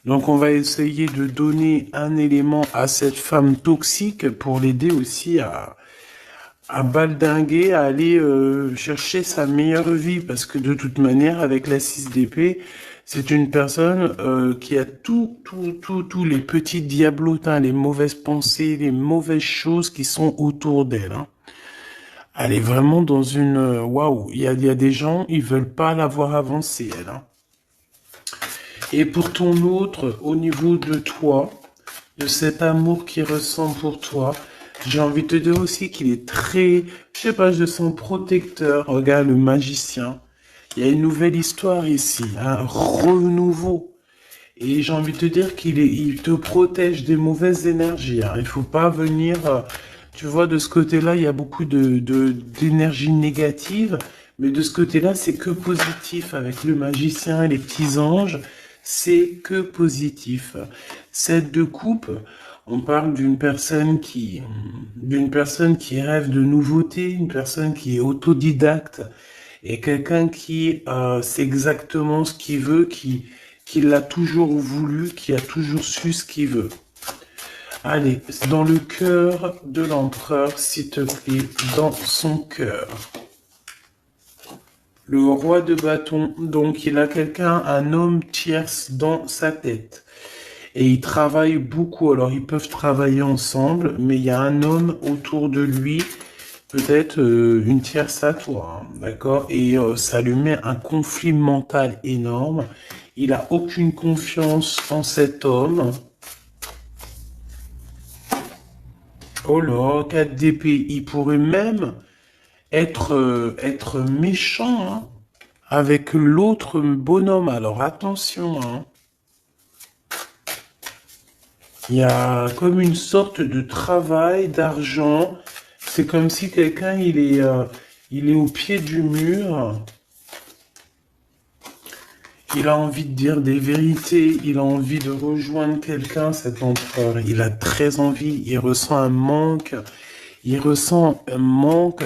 Donc on va essayer de donner un élément à cette femme toxique pour l'aider aussi à baldinguer, à aller chercher sa meilleure vie, parce que de toute manière, avec la 6 d'épée, c'est une personne qui a tous les petits diablotins, les mauvaises pensées, les mauvaises choses qui sont autour d'elle, hein. Elle est vraiment dans une... Waouh, il y a des gens, ils veulent pas la voir avancer, elle, hein. Et pour ton autre, au niveau de toi, de cet amour qu'il ressent pour toi, j'ai envie de te dire aussi qu'il est très, je sais pas, je sens protecteur. Regarde le magicien. Il y a une nouvelle histoire ici, un renouveau. Et j'ai envie de te dire il te protège des mauvaises énergies, hein. Il faut pas venir, tu vois, de ce côté-là, il y a beaucoup d'énergie négative. Mais de ce côté-là, c'est que positif avec le magicien et les petits anges. C'est que positif. Cette de coupe, on parle d'une personne qui rêve de nouveautés, une personne qui est autodidacte et quelqu'un qui sait exactement ce qu'il veut, qui l'a toujours voulu, qui a toujours su ce qu'il veut. Allez, dans le cœur de l'empereur, s'il te plaît, dans son cœur. Le roi de bâton, donc il a quelqu'un, un homme tierce dans sa tête. Et ils travaillent beaucoup, alors ils peuvent travailler ensemble, mais il y a un homme autour de lui peut-être une tierce à toi, hein, d'accord? Et ça lui met un conflit mental énorme. Il a aucune confiance en cet homme. Oh là, 4 d'épée, il pourrait même être méchant, hein, avec l'autre bonhomme. Alors attention, hein. Il y a comme une sorte de travail, d'argent. C'est comme si quelqu'un, il est au pied du mur. Il a envie de dire des vérités. Il a envie de rejoindre quelqu'un, cet empereur. Il a très envie. Il ressent un manque. Il ressent un manque.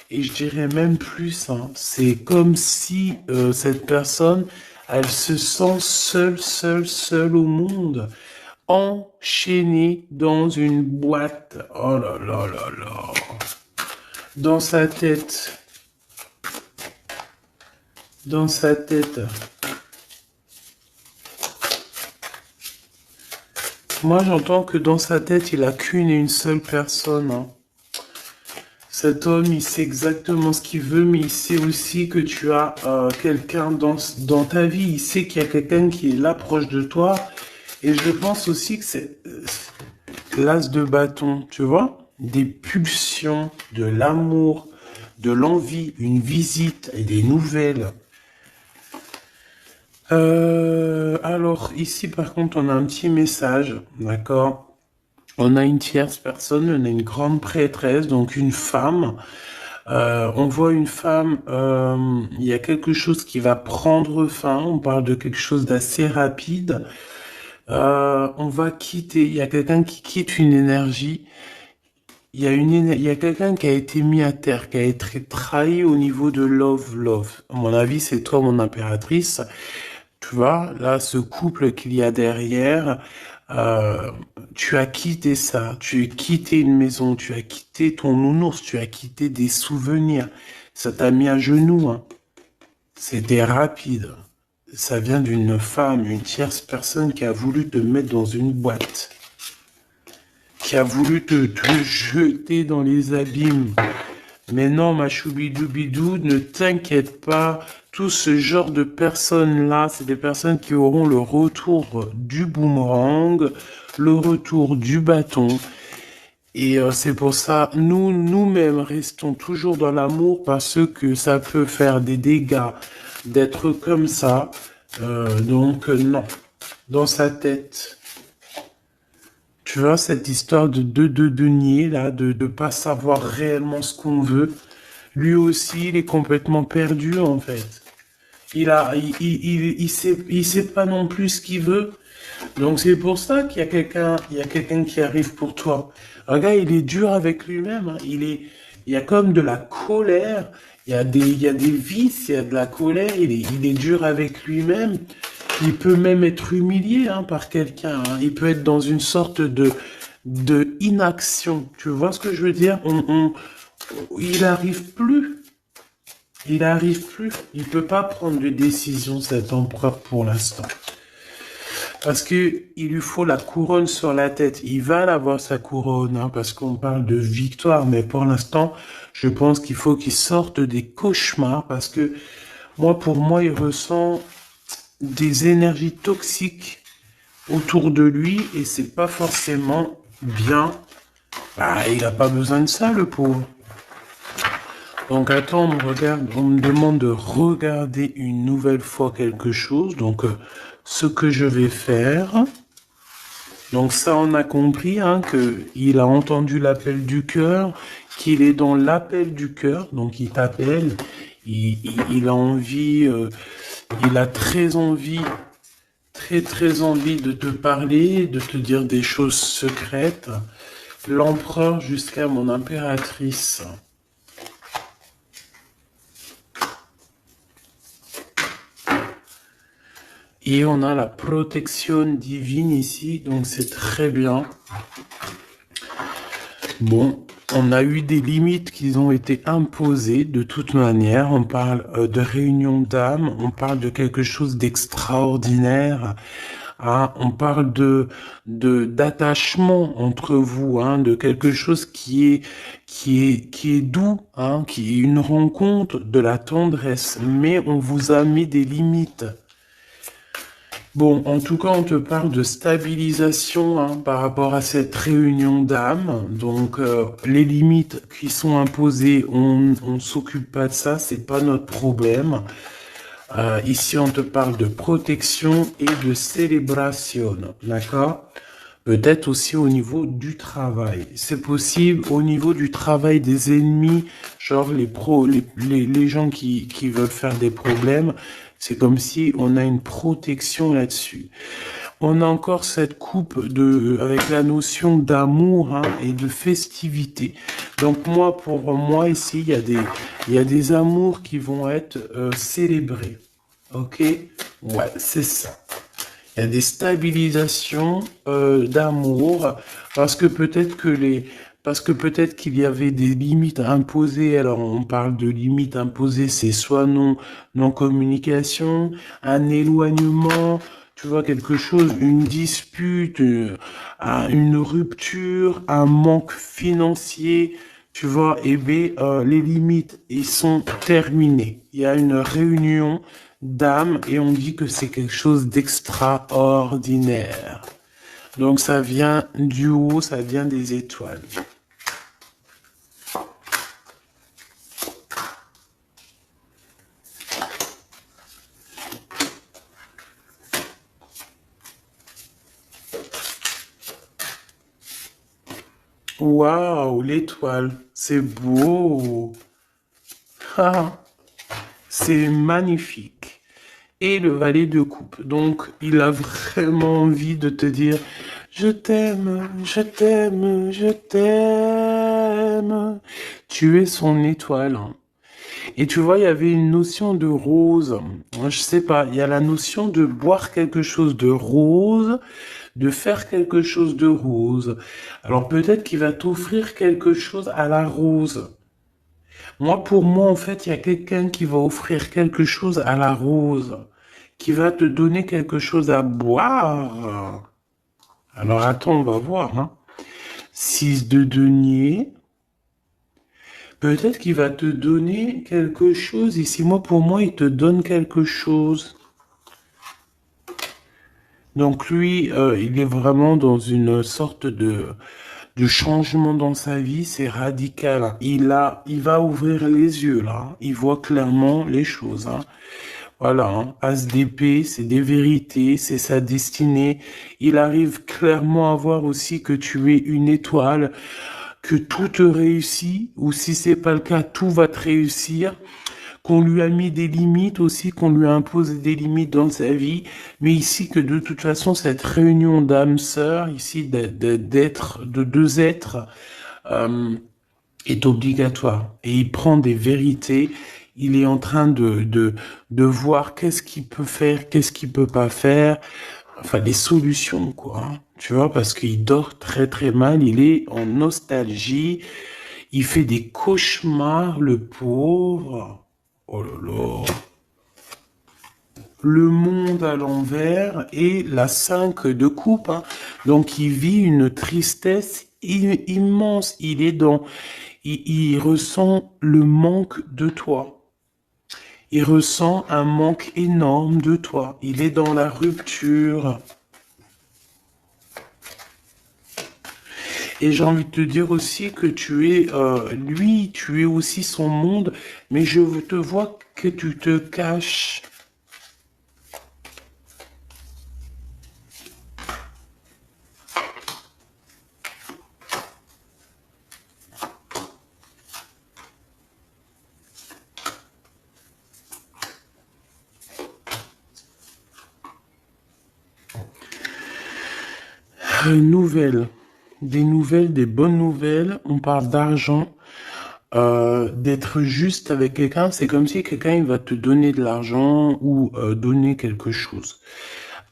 Et je dirais même plus, hein. C'est comme si cette personne, elle se sent seule au monde, enchaîné dans une boîte. Oh là là là là. Dans sa tête. Dans sa tête. Moi, j'entends que dans sa tête, il a qu'une et une seule personne, hein. Cet homme, il sait exactement ce qu'il veut, mais il sait aussi que tu as quelqu'un dans ta vie. Il sait qu'il y a quelqu'un qui est là proche de toi. Et je pense aussi que c'est l'as de bâton, tu vois? Des pulsions, de l'amour, de l'envie, une visite et des nouvelles. Alors, ici, par contre, on a un petit message, d'accord? On a une tierce personne, on a une grande prêtresse, donc une femme. On voit une femme, il y a quelque chose qui va prendre fin, on parle de quelque chose d'assez rapide. On va quitter, il y a quelqu'un qui quitte une énergie. Il y a quelqu'un qui a été mis à terre, qui a été trahi au niveau de love. À mon avis, c'est toi, mon impératrice. Tu vois, là, ce couple qu'il y a derrière, euh, tu as quitté ça, tu as quitté une maison, tu as quitté ton nounours, tu as quitté des souvenirs. Ça t'a mis à genoux, hein. C'était rapide. Ça vient d'une femme, une tierce personne qui a voulu te mettre dans une boîte, qui a voulu te jeter dans les abîmes. Mais non, ma choubidoubidou, ne t'inquiète pas. Tout ce genre de personnes-là, c'est des personnes qui auront le retour du boomerang, le retour du bâton. Et c'est pour ça, nous-mêmes, restons toujours dans l'amour parce que ça peut faire des dégâts d'être comme ça. Donc, non. Dans sa tête. Tu vois, cette histoire de nier, là, de pas savoir réellement ce qu'on veut. Lui aussi, il est complètement perdu, en fait. Il sait pas non plus ce qu'il veut. Donc, c'est pour ça il y a quelqu'un qui arrive pour toi. Regarde, il est dur avec lui-même, hein. Il y a comme de la colère. Il y a des vices, il y a de la colère. Il est dur avec lui-même. Il peut même être humilié, hein, par quelqu'un, hein. Il peut être dans une sorte de inaction. Tu vois ce que je veux dire? Il arrive plus. Il arrive plus. Il peut pas prendre de décision, cet empereur, pour l'instant. Parce que il lui faut la couronne sur la tête. Il va l'avoir, sa couronne, hein, parce qu'on parle de victoire. Mais pour l'instant, je pense qu'il faut qu'il sorte des cauchemars, parce que pour moi, il ressent des énergies toxiques autour de lui et c'est pas forcément bien. Bah, il a pas besoin de ça, le pauvre. Donc attends, on me demande de regarder une nouvelle fois quelque chose. Donc ce que je vais faire. Donc ça, on a compris, hein, que il a entendu l'appel du cœur, qu'il est dans l'appel du cœur. Donc il t'appelle, il a envie, il a très envie, très envie de te parler, de te dire des choses secrètes. L'empereur jusqu'à mon impératrice. Et on a la protection divine ici, donc c'est très bien. Bon, on a eu des limites qui ont été imposées de toute manière. On parle de réunion d'âme, on parle de quelque chose d'extraordinaire. hein. On parle d'attachement entre vous, hein, de quelque chose qui est doux, hein, qui est une rencontre, de la tendresse, mais on vous a mis des limites. Bon, en tout cas, on te parle de stabilisation, hein, par rapport à cette réunion d'âme. Donc, les limites qui sont imposées, on s'occupe pas de ça, c'est pas notre problème. Ici, on te parle de protection et de célébration, d'accord? Peut-être aussi au niveau du travail. C'est possible au niveau du travail des ennemis, genre les gens qui veulent faire des problèmes. C'est comme si on a une protection là-dessus. On a encore cette coupe avec la notion d'amour, hein, et de festivité. Donc moi, pour moi ici, il y a des amours qui vont être célébrés. Ok? Ouais, c'est ça. Il y a des stabilisations d'amour parce que peut-être qu'il y avait des limites imposées. Alors on parle de limites imposées, c'est soit non communication, un éloignement, tu vois quelque chose, une dispute, une rupture, un manque financier. Tu vois, et bien, les limites, ils sont terminées. Il y a une réunion d'âme et on dit que c'est quelque chose d'extraordinaire. Donc ça vient du haut, ça vient des étoiles. Waouh, l'étoile, c'est beau. Ah, c'est magnifique. Et le valet de coupe. Donc, il a vraiment envie de te dire, je t'aime, je t'aime, je t'aime. Tu es son étoile, hein. Et tu vois, il y avait une notion de rose. Je sais pas, il y a la notion de boire quelque chose de rose, de faire quelque chose de rose. Alors peut-être qu'il va t'offrir quelque chose à la rose. Moi, pour moi, en fait, il y a quelqu'un qui va offrir quelque chose à la rose, qui va te donner quelque chose à boire. Alors attends, on va voir, hein. 6 de denier. Peut-être qu'il va te donner quelque chose. Ici, moi, pour moi, il te donne quelque chose. Donc lui, il est vraiment dans une sorte de changement dans sa vie, c'est radical. Il va ouvrir les yeux là. Il voit clairement les choses, hein. Voilà, hein. As d'épée, c'est des vérités, c'est sa destinée. Il arrive clairement à voir aussi que tu es une étoile, que tout te réussit, ou si c'est pas le cas, tout va te réussir, qu'on lui a mis des limites aussi, qu'on lui a imposé des limites dans sa vie, mais ici que de toute façon cette réunion d'âmes sœurs, ici de deux êtres, euh, est obligatoire. Et il prend des vérités, il est en train de voir qu'est-ce qu'il peut faire, qu'est-ce qu'il peut pas faire, enfin des solutions quoi, hein. Tu vois, parce qu'il dort très très mal, il est en nostalgie, il fait des cauchemars, le pauvre. Oh là là. Le monde à l'envers et la 5 de coupe, hein. Donc il vit une tristesse immense. Il ressent le manque de toi. Il ressent un manque énorme de toi. Il est dans la rupture. Et j'ai envie de te dire aussi que lui, tu es aussi son monde, mais je te vois que tu te caches. Nouvelles. Des nouvelles, des bonnes nouvelles. On parle d'argent. D'être juste avec quelqu'un, c'est comme si quelqu'un il va te donner de l'argent ou donner quelque chose.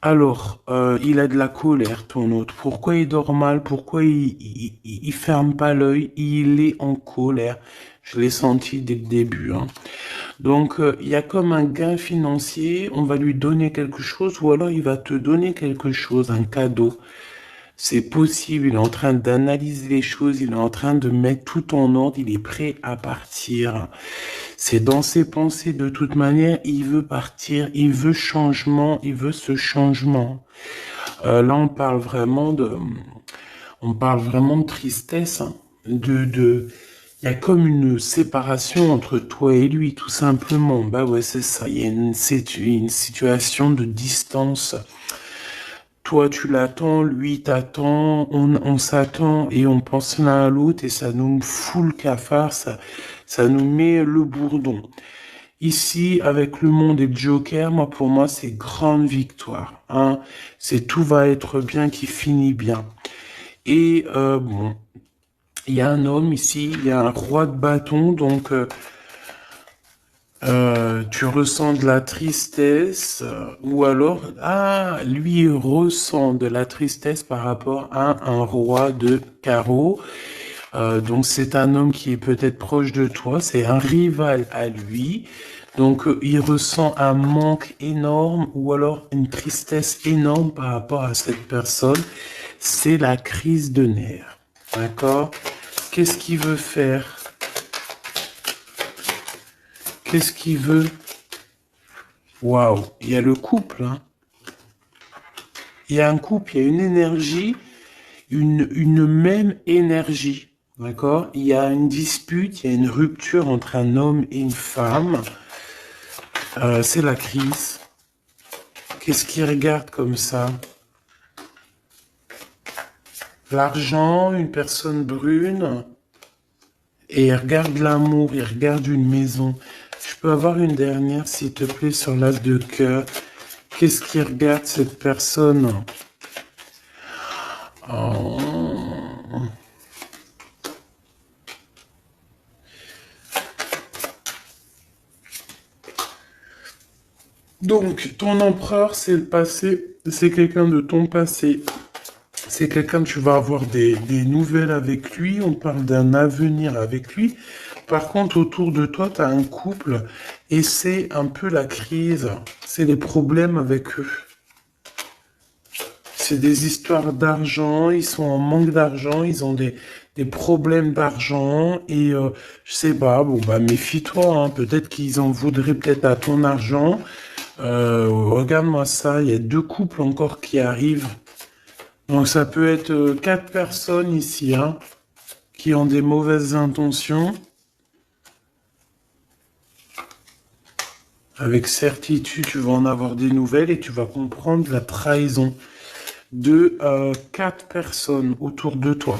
Alors, il a de la colère, ton hôte. Pourquoi il dort mal? Pourquoi il ferme pas l'œil? Il est en colère. Je l'ai senti dès le début, hein. Donc, il y a comme un gain financier. On va lui donner quelque chose ou alors il va te donner quelque chose, un cadeau. C'est possible. Il est en train d'analyser les choses. Il est en train de mettre tout en ordre. Il est prêt à partir. C'est dans ses pensées de toute manière, il veut partir, il veut changement, il veut ce changement. Là, on parle vraiment de tristesse, hein, il y a comme une séparation entre toi et lui, tout simplement. Bah ouais, c'est ça. Il y a une situation de distance. Toi, tu l'attends, lui t'attend, on s'attend et on pense l'un à l'autre et ça nous fout le cafard, ça nous met le bourdon. Ici, avec le monde et le Joker, moi, pour moi, c'est grande victoire, hein. C'est tout va être bien qui finit bien. Et bon, il y a un homme ici, il y a un roi de bâton, donc tu ressens de la tristesse, ou alors, ah, lui il ressent de la tristesse par rapport à un roi de carreau. Donc c'est un homme qui est peut-être proche de toi, c'est un rival à lui. Donc il ressent un manque énorme ou alors une tristesse énorme par rapport à cette personne. C'est la crise de nerfs. D'accord? Qu'est-ce qu'il veut faire? Qu'est-ce qu'il veut? Waouh, il y a le couple, hein. Il y a un couple, il y a une énergie, une même énergie. D'accord? Il y a une dispute, il y a une rupture entre un homme et une femme. C'est la crise. Qu'est-ce qu'il regarde comme ça? L'argent, une personne brune. Et il regarde l'amour, il regarde une maison. Je peux avoir une dernière, s'il te plaît, sur l'as de cœur. Qu'est-ce qu'il regarde, cette personne? Oh. Donc, ton empereur, c'est le passé. C'est quelqu'un de ton passé. C'est quelqu'un que tu vas avoir des nouvelles avec lui. On parle d'un avenir avec lui. Par contre, autour de toi, tu as un couple et c'est un peu la crise. C'est les problèmes avec eux. C'est des histoires d'argent. Ils sont en manque d'argent. Ils ont des problèmes d'argent. Et je sais pas, bon, bah méfie-toi, hein. Peut-être qu'ils en voudraient peut-être à ton argent. Regarde-moi ça. Il y a 2 couples encore qui arrivent. Donc ça peut être 4 personnes ici, hein, qui ont des mauvaises intentions. Avec certitude, tu vas en avoir des nouvelles et tu vas comprendre la trahison de 4 personnes autour de toi.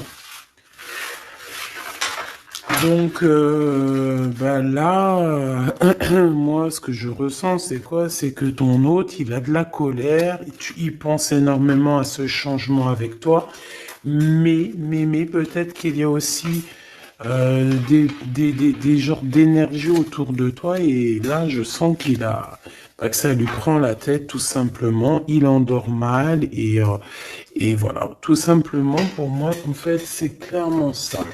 Donc bah là, moi ce que je ressens c'est quoi? C'est que ton hôte il a de la colère, il pense énormément à ce changement avec toi, mais peut-être qu'il y a aussi des genres d'énergie autour de toi et là je sens qu'il a bah, que ça lui prend la tête tout simplement, il endort mal et voilà, tout simplement pour moi en fait c'est clairement ça.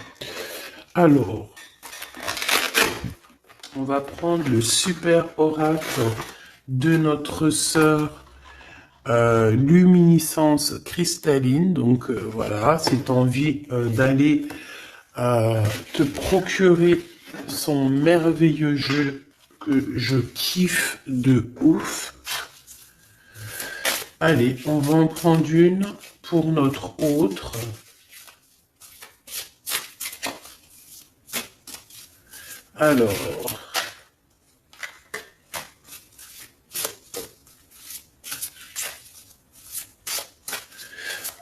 Alors, on va prendre le super oracle de notre sœur luminescence cristalline. Donc voilà, si tu as envie d'aller te procurer son merveilleux jeu que je kiffe de ouf. Allez, on va en prendre une pour notre autre. Alors,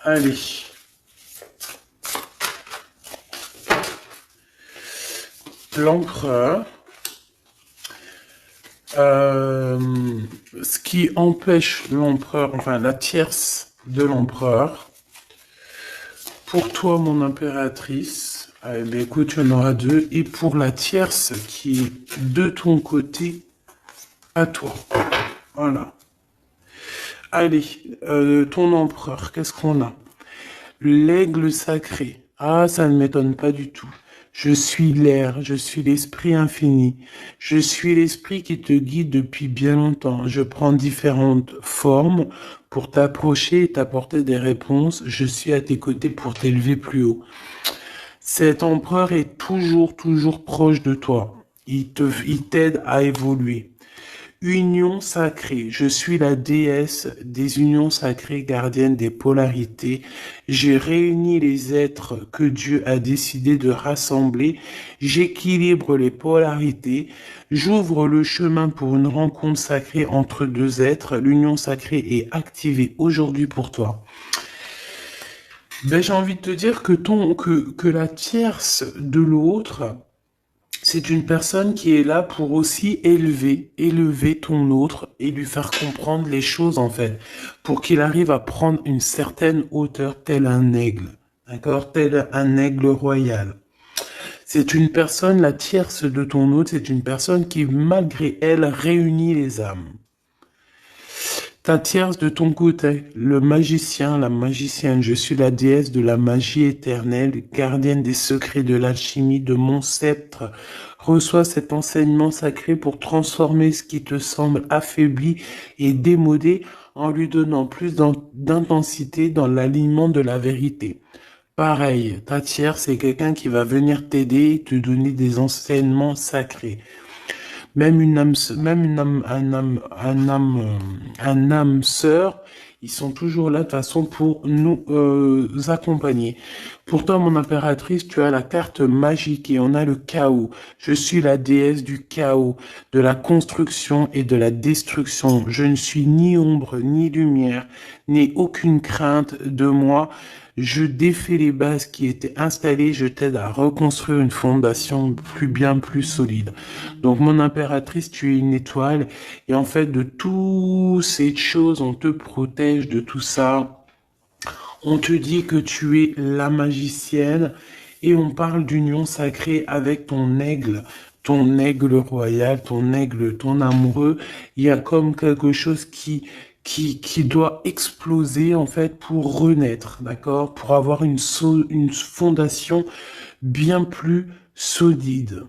allez. L'empereur. Ce qui empêche l'empereur, enfin la tierce de l'empereur. Pour toi, mon impératrice, eh bien, écoute, il y en aura 2. Et pour la tierce qui est de ton côté, à toi. Voilà. Allez, ton empereur, qu'est-ce qu'on a? L'aigle sacré. Ah, ça ne m'étonne pas du tout. Je suis l'air, je suis l'esprit infini. Je suis l'esprit qui te guide depuis bien longtemps. Je prends différentes formes pour t'approcher et t'apporter des réponses. Je suis à tes côtés pour t'élever plus haut. Cet empereur est toujours proche de toi. Il t'aide à évoluer. Union sacrée, je suis la déesse des unions sacrées gardiennes des polarités. J'ai réuni les êtres que Dieu a décidé de rassembler. J'équilibre les polarités. J'ouvre le chemin pour une rencontre sacrée entre deux êtres. L'union sacrée est activée aujourd'hui pour toi. Ben, j'ai envie de te dire que la tierce de l'autre, c'est une personne qui est là pour aussi élever ton autre et lui faire comprendre les choses en fait, pour qu'il arrive à prendre une certaine hauteur, tel un aigle, d'accord, tel un aigle royal. C'est une personne, la tierce de ton autre, c'est une personne qui, malgré elle, réunit les âmes. Ta tierce de ton côté, le magicien, la magicienne, je suis la déesse de la magie éternelle, gardienne des secrets de l'alchimie, de mon sceptre. Reçois cet enseignement sacré pour transformer ce qui te semble affaibli et démodé en lui donnant plus d'intensité dans l'alignement de la vérité. Pareil, ta tierce, c'est quelqu'un qui va venir t'aider et te donner des enseignements sacrés. Même une âme, un âme sœur, ils sont toujours là de toute façon pour nous accompagner. Pour toi, mon impératrice, tu as la carte magique et on a le chaos. Je suis la déesse du chaos, de la construction et de la destruction. Je ne suis ni ombre ni lumière, n'ai aucune crainte de moi. Je défais les bases qui étaient installées, je t'aide à reconstruire une fondation bien plus solide. Donc mon impératrice, tu es une étoile et en fait de toutes ces choses, on te protège de tout ça. On te dit que tu es la magicienne et on parle d'union sacrée avec ton aigle royal, ton aigle, ton amoureux. Il y a comme quelque chose qui doit exploser en fait pour renaître, d'accord? Pour avoir une fondation bien plus solide.